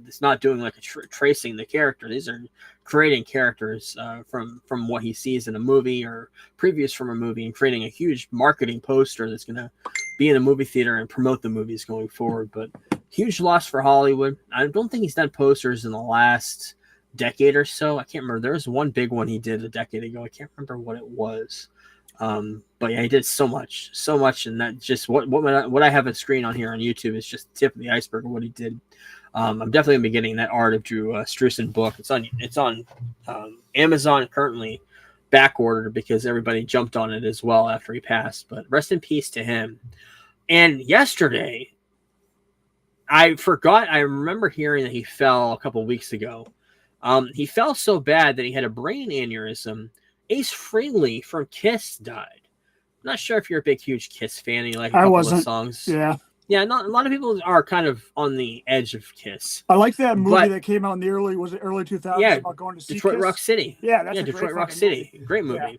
it's not doing like tracing the character. These are creating characters from what he sees in a movie or previews from a movie and creating a huge marketing poster that's going to be in a movie theater and promote the movies going forward. But huge loss for Hollywood. I don't think he's done posters in the last decade or so. I can't remember. There was one big one he did a decade ago. I can't remember what it was. But yeah, he did so much, and that just what I have a screen on here on YouTube is just the tip of the iceberg of what he did. I'm definitely gonna be getting that Art of Drew Struzan book. It's on Amazon currently, back ordered because everybody jumped on it as well after he passed. But rest in peace to him. And yesterday, I remember hearing that he fell a couple weeks ago. He fell so bad that he had a brain aneurysm. Ace Frehley from Kiss died. I'm not sure if you're a big, huge Kiss fan and you like a couple of songs. Yeah. Yeah, not a lot of people are kind of on the edge of Kiss. I like that movie that came out in the early 2000s about going to see Detroit Kiss? Rock City. Yeah, that's Detroit Rock City. Movie. Great movie.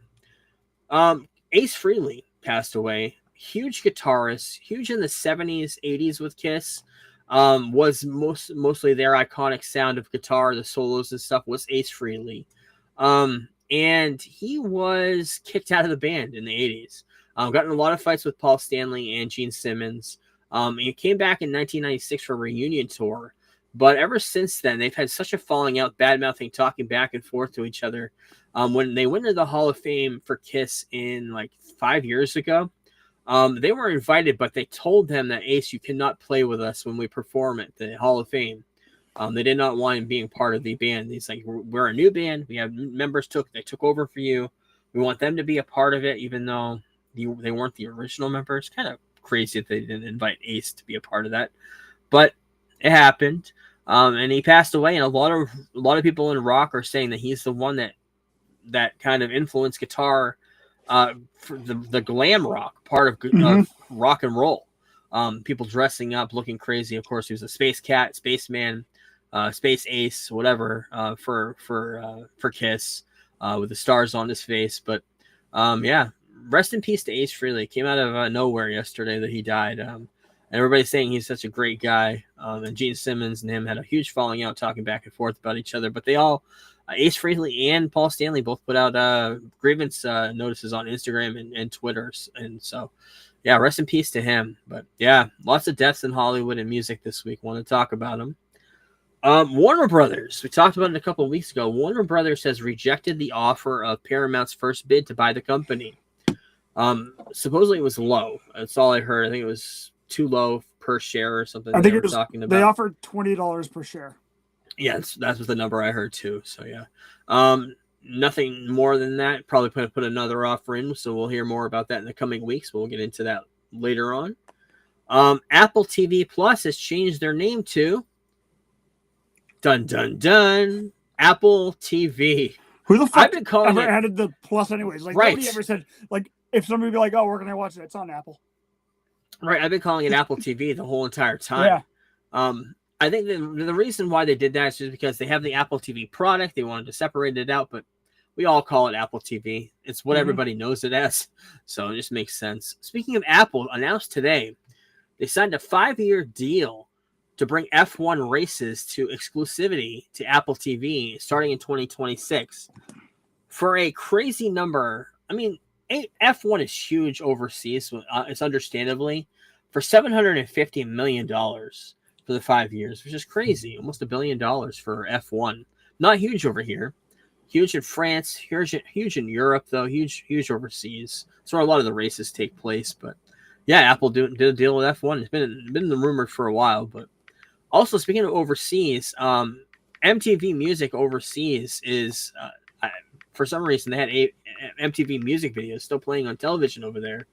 Yeah. Ace Frehley passed away. Huge guitarist, huge in the 70s, 80s with Kiss. Was mostly their iconic sound of guitar, the solos and stuff was Ace Frehley. And he was kicked out of the band in the 80s. Got in a lot of fights with Paul Stanley and Gene Simmons. He came back in 1996 for a reunion tour. But ever since then, they've had such a falling out, bad-mouthing, talking back and forth to each other. When they went to the Hall of Fame for Kiss in like 5 years ago, they were invited, but they told them that, Ace, you cannot play with us when we perform at the Hall of Fame. They did not want him being part of the band. He's like, we're a new band. We have members they took over for you. We want them to be a part of it, even though they weren't the original members. Kind of crazy that they didn't invite Ace to be a part of that, but it happened. And he passed away, and a lot of people in rock are saying that he's the one that kind of influenced guitar, for the glam rock part of rock and roll. People dressing up, looking crazy. Of course, he was a space cat, spaceman, space ace, whatever, for Kiss, with the stars on his face. But yeah, rest in peace to Ace Frehley. It came out of nowhere yesterday that he died. And everybody's saying he's such a great guy. And Gene Simmons and him had a huge falling out, talking back and forth about each other. But they all, Ace Frehley and Paul Stanley, both put out grievance notices on Instagram and Twitter. And so, yeah, rest in peace to him. But yeah, lots of deaths in Hollywood and music this week. Want to talk about them. Warner Brothers. We talked about it a couple of weeks ago. Warner Brothers has rejected the offer of Paramount's first bid to buy the company. Supposedly it was low. That's all I heard. I think it was too low per share or something. I think it was, talking about. They offered $20 per share. Yes, that's what the number I heard too. So yeah, nothing more than that. Probably put another offer in. So we'll hear more about that in the coming weeks. We'll get into that later on. Apple TV Plus has changed their name to Apple TV. Who the fuck I've been calling ever it added the plus anyways? Like right. Nobody ever said, like, if somebody would be like, oh, where can I watch it? It's on Apple. Right. I've been calling it Apple TV the whole entire time. Yeah. I think the reason why they did that is just because they have the Apple TV product. They wanted to separate it out, but we all call it Apple TV. It's what everybody knows it as. So it just makes sense. Speaking of Apple, announced today, they signed a 5-year deal to bring F1 races to exclusivity to Apple TV starting in 2026 for a crazy number. I mean, F1 is huge overseas. It's understandably for $750 million for the 5 years, which is crazy. Almost $1 billion for F1. Not huge over here. Huge in France. Huge in Europe, though. Huge overseas. That's where a lot of the races take place. But yeah, Apple did a deal with F1. It's been rumored for a while. But also, speaking of overseas, MTV Music overseas is for some reason they had MTV Music videos still playing on television over there.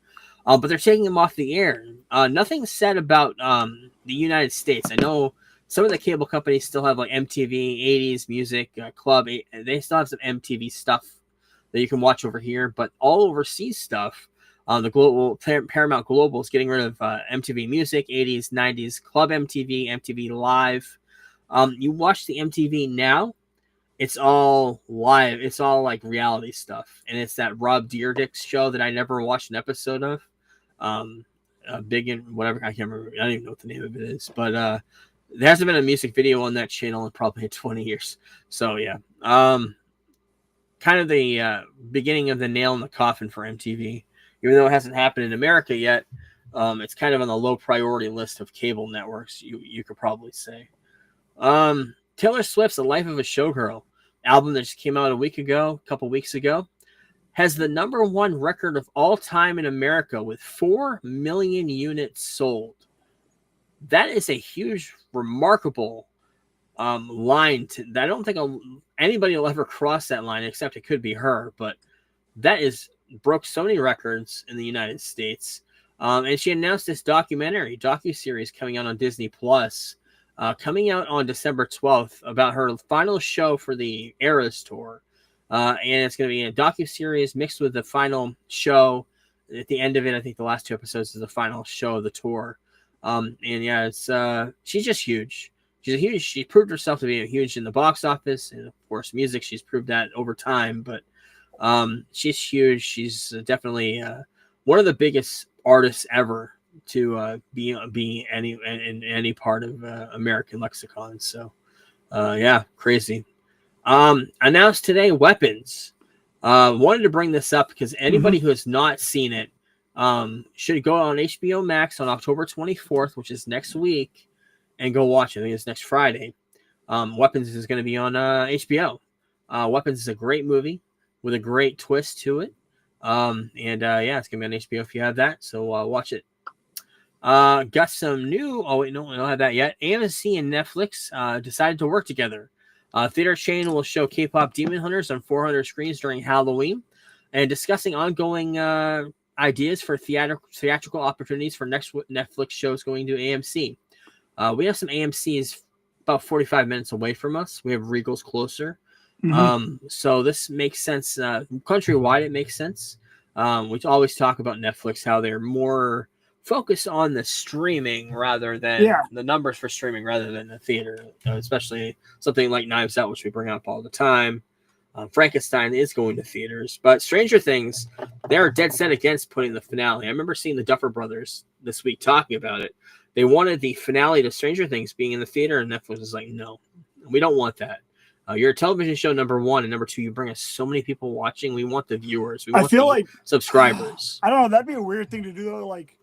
But they're taking them off the air. Nothing said about the United States. I know some of the cable companies still have like MTV 80s music club. They still have some MTV stuff that you can watch over here, but all overseas stuff. The global Paramount Global is getting rid of MTV Music, 80s, 90s, Club MTV, MTV Live. You watch the MTV now, it's all live. It's all like reality stuff, and it's that Rob Dyrdek show that I never watched an episode of. Big and whatever, I can't remember. I don't even know what the name of it is, but there hasn't been a music video on that channel in probably 20 years. So yeah, kind of the beginning of the nail in the coffin for MTV, even though it hasn't happened in America yet. It's kind of on the low priority list of cable networks, you could probably say. Taylor Swift's The Life of a Showgirl album that just came out a couple weeks ago, has the #1 record of all time in America with 4 million units sold. That is a huge, remarkable line. I don't think anybody will ever cross that line, except it could be her. But that broke so many records in the United States. And she announced this docuseries coming out on Disney Plus, coming out on December 12th about her final show for the Eras Tour. And it's going to be a docuseries mixed with the final show. At the end of it, I think the last 2 episodes is the final show of the tour. And yeah, she's just huge. She proved herself to be huge in the box office, and of course, music. She's proved that over time. But she's huge. She's definitely one of the biggest artists ever to be in any part of American lexicon. So yeah, crazy. Announced today, Weapons. Wanted to bring this up because anybody who has not seen it should go on HBO Max on October 24th, which is next week, and go watch it. I think it's next Friday. Weapons is going to be on HBO. Weapons is a great movie with a great twist to it. Yeah, it's going to be on HBO if you have that. So watch it. Got some new. Oh wait, no, I don't have that yet. AMC and Netflix decided to work together. Theater chain will show K-pop Demon Hunters on 400 screens during Halloween, and discussing ongoing ideas for theatrical opportunities for next Netflix shows going to AMC. We have some AMCs about 45 minutes away from us. We have Regal's closer. So this makes sense. Countrywide, it makes sense. We always talk about Netflix, how they're more focused on the streaming rather than the numbers for streaming rather than the theater, especially something like Knives Out, which we bring up all the time. Frankenstein is going to theaters, but Stranger Things, they're dead set against putting the finale. I remember seeing the Duffer Brothers this week talking about it. They wanted the finale to Stranger Things being in the theater, and Netflix was like, no, we don't want that. You're a television show, number one, and number two, you bring us so many people watching. We want the viewers. We want the subscribers. I don't know. That'd be a weird thing to do, though. Like,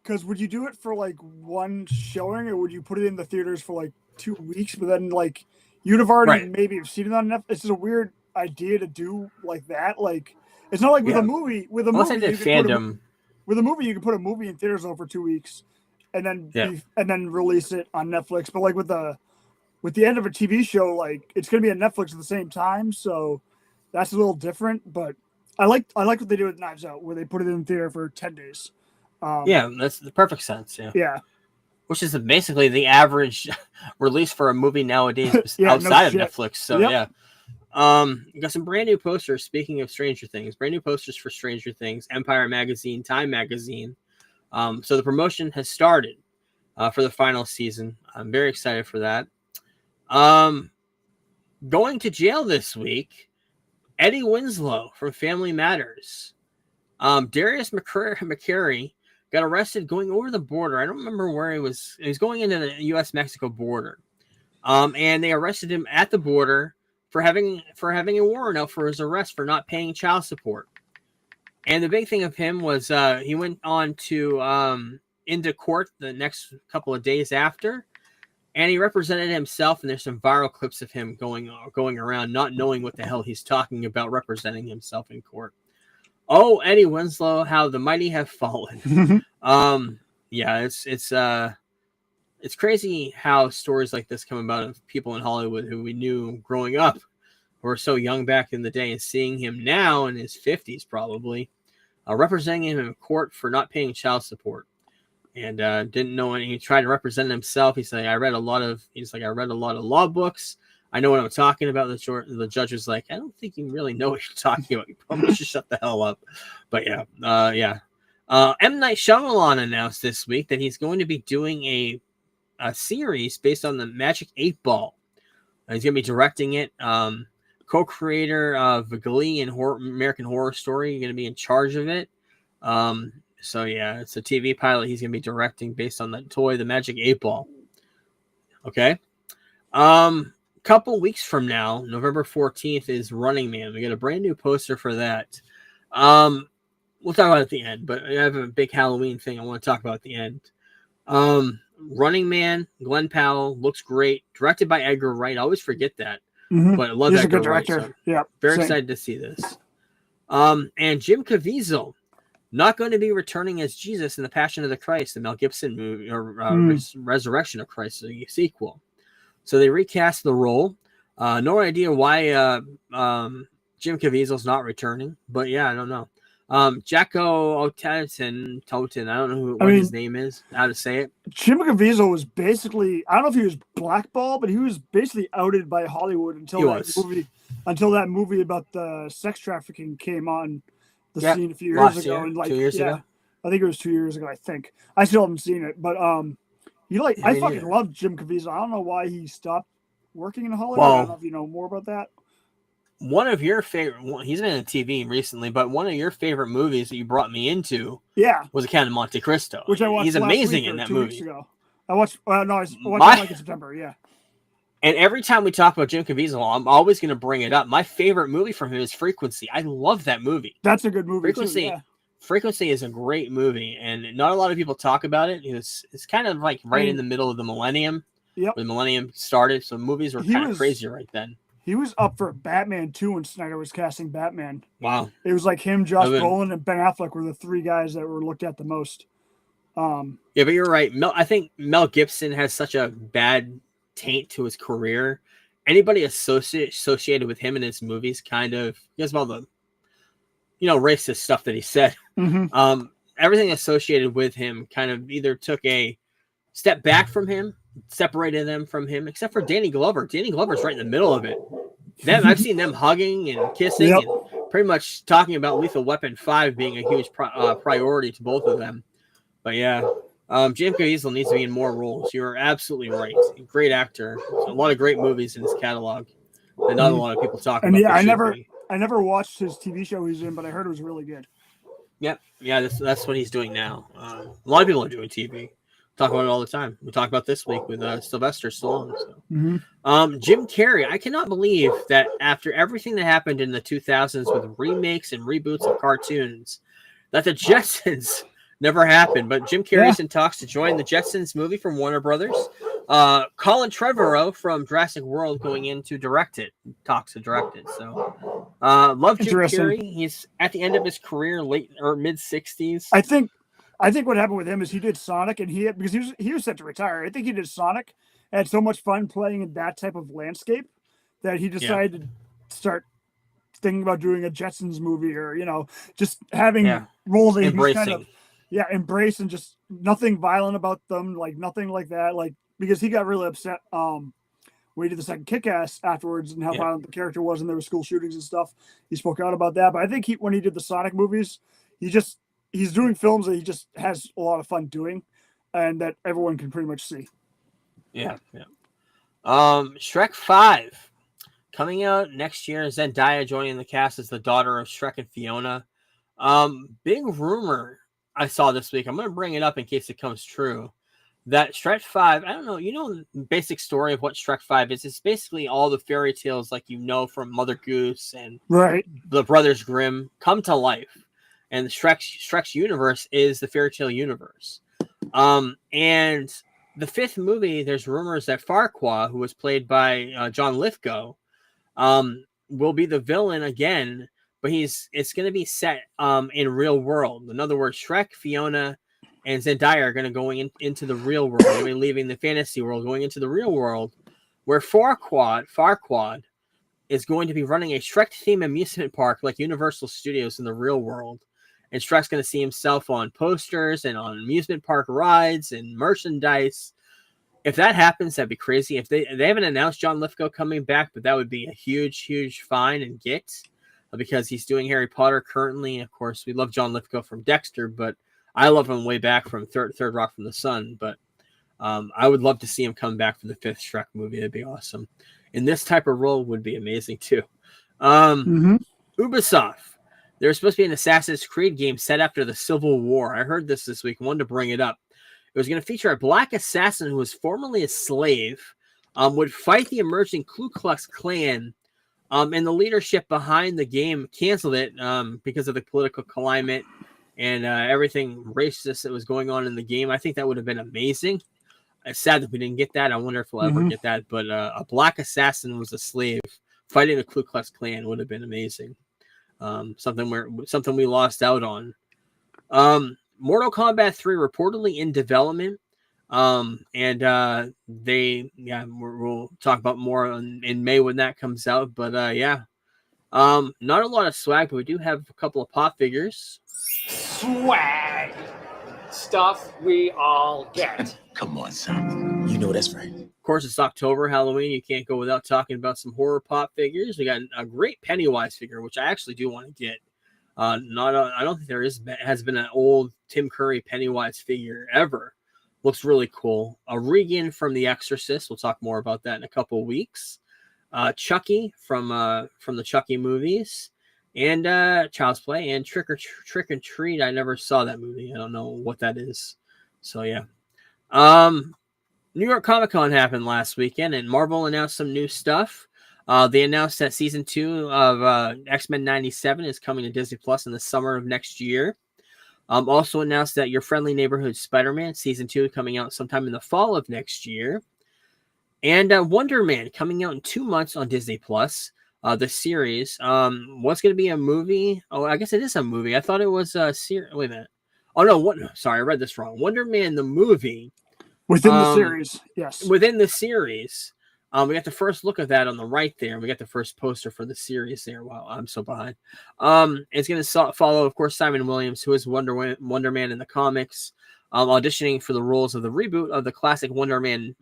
because would you do it for like one showing, or would you put it in the theaters for like 2 weeks? But then, like, you'd have already maybe have seen it on Netflix. It's just a weird idea to do like that. Like, it's not like with a movie. With a movie, with a movie, you can put a movie in theaters over 2 weeks, and then release it on Netflix. But like with the end of a TV show, like it's going to be on Netflix at the same time, so that's a little different. But I like what they do with Knives Out, where they put it in theater for 10 days. That's the perfect sense. Yeah. Which is basically the average release for a movie nowadays outside of Netflix. So you got some brand new posters. Speaking of Stranger Things, brand new posters for Stranger Things, Empire Magazine, Time Magazine. So the promotion has started for the final season. I'm very excited for that. Going to jail this week, Eddie Winslow from Family Matters. Darius McCary got arrested going over the border. I don't remember where he was. He was going into the U.S.-Mexico border. And they arrested him at the border for having a warrant out for his arrest for not paying child support. And the big thing of him was he went on to into court the next couple of days after, and he represented himself. And there's some viral clips of him going around not knowing what the hell he's talking about, representing himself in court. Oh, Eddie Winslow, how the mighty have fallen. It's crazy how stories like this come about of people in Hollywood who we knew growing up, who were so young back in the day, and seeing him now in his 50s probably, representing him in court for not paying child support, and didn't know any. He tried to represent himself. He's like, I read a lot of law books. I know what I'm talking about. The judge was like, I don't think you really know what you're talking about. You probably should shut the hell up. But M. Night Shyamalan announced this week that he's going to be doing a series based on the Magic 8 Ball. He's going to be directing it. Co-creator of Glee and American Horror Story. You're going to be in charge of it. It's a TV pilot he's going to be directing based on that toy, the Magic 8 Ball. Okay. Couple weeks from now, November 14th, is Running Man. We got a brand new poster for that. We'll talk about it at the end, but I have a big Halloween thing I want to talk about at the end. Running Man, Glenn Powell, looks great. Directed by Edgar Wright. I always forget that. But I love He's Edgar a good director. Wright. So very excited to see this. And Jim Caviezel, not going to be returning as Jesus in The Passion of the Christ, the Mel Gibson movie, or Resurrection of Christ, the sequel. So they recast the role. No idea why Jim Caviezel's not returning, but I don't know. Jacko Toten, I don't know what his name is, how to say it. Jim Caviezel was basically, I don't know if he was blackballed, but he was basically outed by Hollywood until that movie about the sex trafficking came on the scene a few years ago. 2 years ago? I think it was 2 years ago, I think. I still haven't seen it, but I fucking love Jim Caviezel. I don't know why he stopped working in Hollywood. I don't know if you know more about that. One of your favorite, he's been in TV recently, but one of your favorite movies that you brought me into was Count of Monte Cristo. Which I watched He's amazing in that movie. I watched it in September, And every time we talk about Jim Caviezel, I'm always going to bring it up. My favorite movie from him is Frequency. I love that movie. That's a good movie Frequency is a great movie, and not a lot of people talk about it. It's kind of like in the middle of the millennium. Yep. When the millennium started, so movies were kind of crazy right then. He was up for Batman 2 when Snyder was casting Batman. Wow. It was like him, Josh Brolin, and Ben Affleck were the three guys that were looked at the most. But you're right. I think Mel Gibson has such a bad taint to his career. Anybody associated with him in his movies he has all the racist stuff that he said. Mm-hmm. Everything associated with him kind of either took a step back from him, separated them from him, except for Danny Glover. Danny Glover's right in the middle of it. I've seen them hugging and kissing Yep. and pretty much talking about Lethal Weapon 5 being a huge priority to both of them. But yeah, James Caviezel needs to be in more roles. You're absolutely right. Great actor. A lot of great movies in his catalog that not a lot of people talk And about. yeah, They I never watched his TV show he's in, but I heard it was really good. Yep. Yeah, that's what he's doing now. A lot of people are doing TV. Talk about it all the time. We talk about this week with Sylvester Stallone. So. Mm-hmm. Jim Carrey, I cannot believe that after everything that happened in the 2000s with remakes and reboots of cartoons, that the Jetsons never happened. But Jim Carrey's in talks to join the Jetsons movie from Warner Brothers. Colin Trevorrow from Jurassic World going in to direct it. Talks to direct it. So, love Jim Carrey. He's at the end of his career, late or mid 60s. I think what happened with him is he did Sonic, and because he was set to retire. I think he did Sonic, and had so much fun playing in that type of landscape that he decided to start thinking about doing a Jetsons movie, or just having roles that he kind of embrace, and just nothing violent about them, like nothing like that, like because he got really upset when he did the second Kick-Ass afterwards and how violent the character was, and there were school shootings and stuff. He spoke out about that, but I think when he did the Sonic movies, he's doing films that he just has a lot of fun doing, and that everyone can pretty much see. Yeah. Shrek 5 coming out next year. Zendaya joining the cast as the daughter of Shrek and Fiona. Big rumor I saw this week. I'm going to bring it up in case it comes true. That Shrek 5, I don't know, the basic story of what Shrek 5 is. It's basically all the fairy tales like from Mother Goose and the Brothers Grimm come to life. And Shrek's universe is the fairy tale universe. And the fifth movie, there's rumors that Farquaad, who was played by John Lithgow, will be the villain again, but it's going to be set in real world. In other words, Shrek, Fiona, and Zendaya are going to go into the real world. They're going to be leaving the fantasy world, going into the real world, where Farquaad is going to be running a Shrek-themed amusement park like Universal Studios in the real world. And Shrek's going to see himself on posters and on amusement park rides and merchandise. If that happens, that'd be crazy. If they haven't announced John Lithgow coming back, but that would be a huge, huge find and get because he's doing Harry Potter currently. Of course, we love John Lithgow from Dexter, but I love him way back from Third Rock from the Sun. But I would love to see him come back for the fifth Shrek movie. That'd be awesome. And this type of role would be amazing too. Ubisoft. There's supposed to be an Assassin's Creed game set after the Civil War. I heard this week. I wanted to bring it up. It was going to feature a black assassin who was formerly a slave, would fight the emerging Ku Klux Klan, and the leadership behind the game canceled it because of the political climate and everything racist that was going on in the game. I think that would have been amazing. It's sad that we didn't get that. I wonder if we'll ever get that. But a black assassin was a slave fighting the Ku Klux Klan would have been amazing. Something we lost out on. Mortal Kombat 3 reportedly in development. We'll talk about more in May when that comes out. But not a lot of swag, but we do have a couple of pop figures. Swag stuff we all get. Come on, son. You know that's right. Of course, it's October, Halloween. You can't go without talking about some horror pop figures. We got a great Pennywise figure, which I actually do want to get. I don't think there has been an old Tim Curry Pennywise figure ever. Looks really cool. Regan from The Exorcist. We'll talk more about that in a couple of weeks. Chucky from the Chucky movies, and Child's Play, and Trick or Treat. I never saw that movie. I don't know what that is. So yeah. New York Comic Con happened last weekend, and Marvel announced some new stuff. They announced that season 2 of X-Men 97 is coming to Disney Plus in the summer of next year. Also announced that Your Friendly Neighborhood Spider-Man season 2 coming out sometime in the fall of next year. And Wonder Man coming out in 2 months on Disney Plus. The series. What's going to be a movie? Oh, I guess it is a movie. I thought it was a series. Wait a minute. Oh, no. Sorry, I read this wrong. Wonder Man, the movie. Within the series, yes. Within the series We got the first look of that on the right there. We got the first poster for the series there. Wow, I'm so behind. It's going to follow, of course, Simon Williams, who is Wonder Man in the comics, auditioning for the roles of the reboot of the classic Wonder Man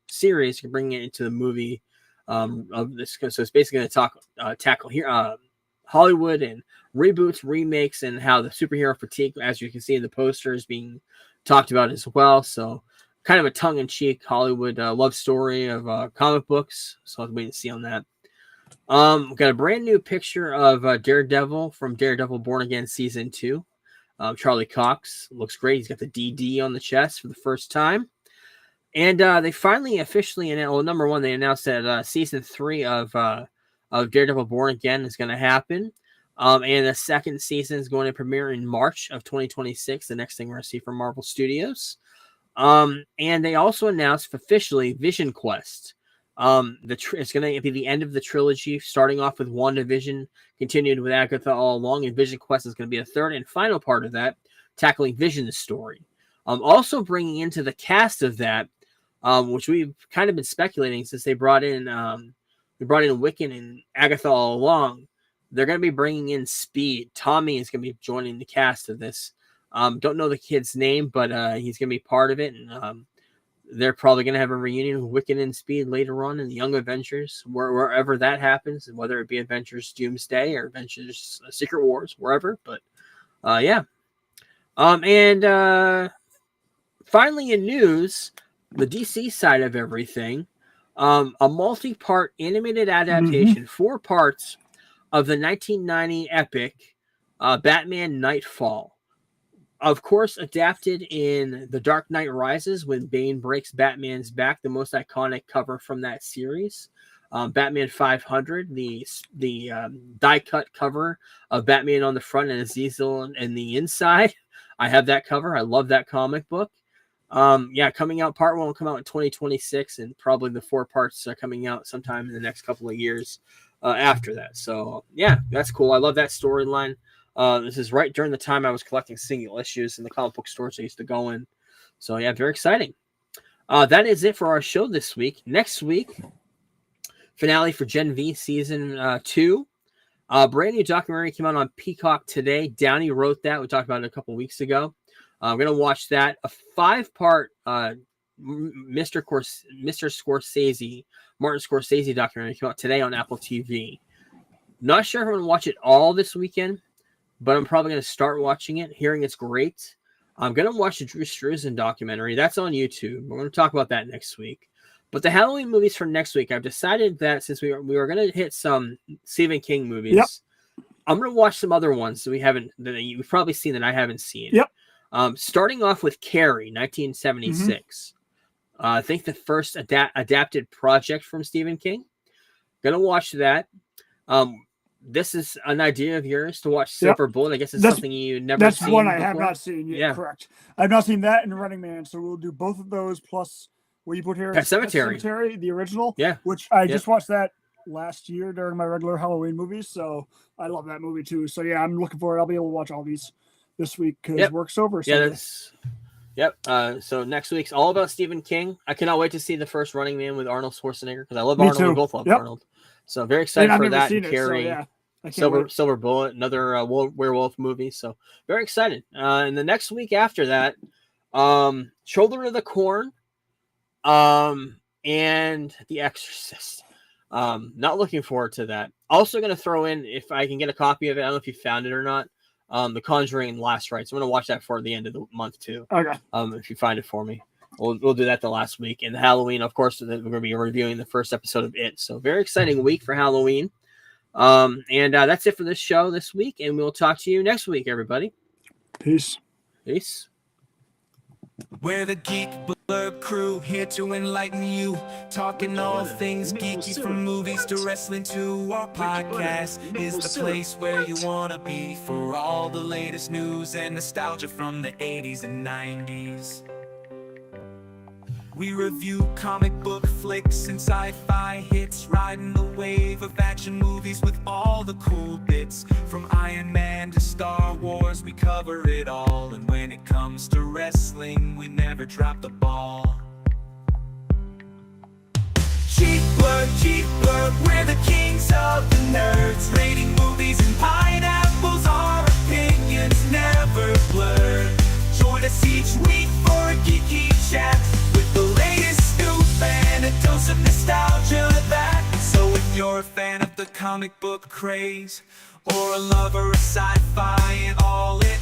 series, bringing it into the movie of this. So it's basically going to tackle here Hollywood and reboots, remakes, and how the superhero fatigue, as you can see in the poster, is being talked about as well. So kind of a tongue-in-cheek Hollywood love story of comic books. So I'll wait and see on that. We've got a brand new picture of Daredevil from Daredevil Born Again Season 2. Charlie Cox looks great. He's got the DD on the chest for the first time. And they finally officially announced, well, number one, they announced that Season 3 of Daredevil Born Again is going to happen. And the second season is going to premiere in March of 2026. The next thing we're going to see from Marvel Studios. And they also announced officially Vision Quest. It's going to be the end of the trilogy, starting off with WandaVision, continued with Agatha all along, and Vision Quest is going to be a third and final part of that, tackling Vision's story. Also bringing into the cast of that, which we've kind of been speculating since they brought in Wiccan and Agatha all along. They're going to be bringing in Speed. Tommy is going to be joining the cast of this. Don't know the kid's name, but he's going to be part of it. And they're probably going to have a reunion with Wiccan and Speed later on in the Young Avengers, wherever that happens, whether it be Avengers Doomsday or Avengers Secret Wars, wherever. But yeah. And finally in news, the DC side of everything, a multi-part animated adaptation, 4 parts of the 1990 epic Batman Nightfall. Of course, adapted in The Dark Knight Rises when Bane breaks Batman's back, the most iconic cover from that series. Batman 500, the die-cut cover of Batman on the front and Azazel in the inside. I have that cover. I love that comic book. Coming out, part 1 will come out in 2026, and probably the 4 parts are coming out sometime in the next couple of years after that. So, yeah, that's cool. I love that storyline. This is right during the time I was collecting single issues in the comic book stores I used to go in. So, yeah, very exciting. That is it for our show this week. Next week, finale for Gen V Season 2. Brand new documentary came out on Peacock today. Downey wrote that. We talked about it a couple weeks ago. I'm going to watch that. A 5-part Mr. Scorsese, Martin Scorsese documentary came out today on Apple TV. Not sure if I'm going to watch it all this weekend, but I'm probably going to start watching it, hearing it's great. I'm going to watch the Drew Struzan documentary. That's on YouTube. We're going to talk about that next week. But the Halloween movies for next week, I've decided that since we were going to hit some Stephen King movies, I'm going to watch some other ones that you've probably seen that I haven't seen. Starting off with Carrie, 1976. I think the first adapted project from Stephen King. Going to watch that. This is an idea of yours to watch Silver Bullet. I guess it's something you never seen. That's one I before. have not seen yet. Yeah. Correct. I've not seen that and Running Man, so we'll do both of those plus what you put here. Pet Sematary. Pet Sematary, the original. Yeah. Which I just watched that last year during my regular Halloween movies, so I love that movie too. So yeah, I'm looking forward. I'll be able to watch all these this week because work's over. So So next week's all about Stephen King. I cannot wait to see the first Running Man with Arnold Schwarzenegger because I love Arnold. We both love Arnold. So very excited for that. And Carrie, Silver Bullet, another werewolf movie. So very excited. And the next week after that, Children of the Corn, and The Exorcist. Not looking forward to that. Also going to throw in, if I can get a copy of it, I don't know if you found it or not, The Conjuring Last Rites. I'm going to watch that for the end of the month too. Okay. If you find it for me. We'll do that the last week. And Halloween, of course, we're going to be reviewing the first episode of It. So very exciting week for Halloween. And that's it for this show this week. And we'll talk to you next week, everybody. Peace. Peace. We're the Geek Blurb crew, here to enlighten you. Talking all things geeky, from movies to wrestling to our podcast is the place where you wanna be for all the latest news and nostalgia from the 80s and 90s. We review comic book flicks and sci-fi hits, riding the wave of action movies with all the cool bits. From Iron Man to Star Wars, we cover it all. And when it comes to wrestling, we never drop the ball. Cheap Geek Blurb, we're the kings of the nerds. Rating movies and pineapples, our opinions never blurred. Join us each week for a geeky chat with the latest scoop and a dose of nostalgia that. So if you're a fan of the comic book craze, or a lover of sci-fi and all it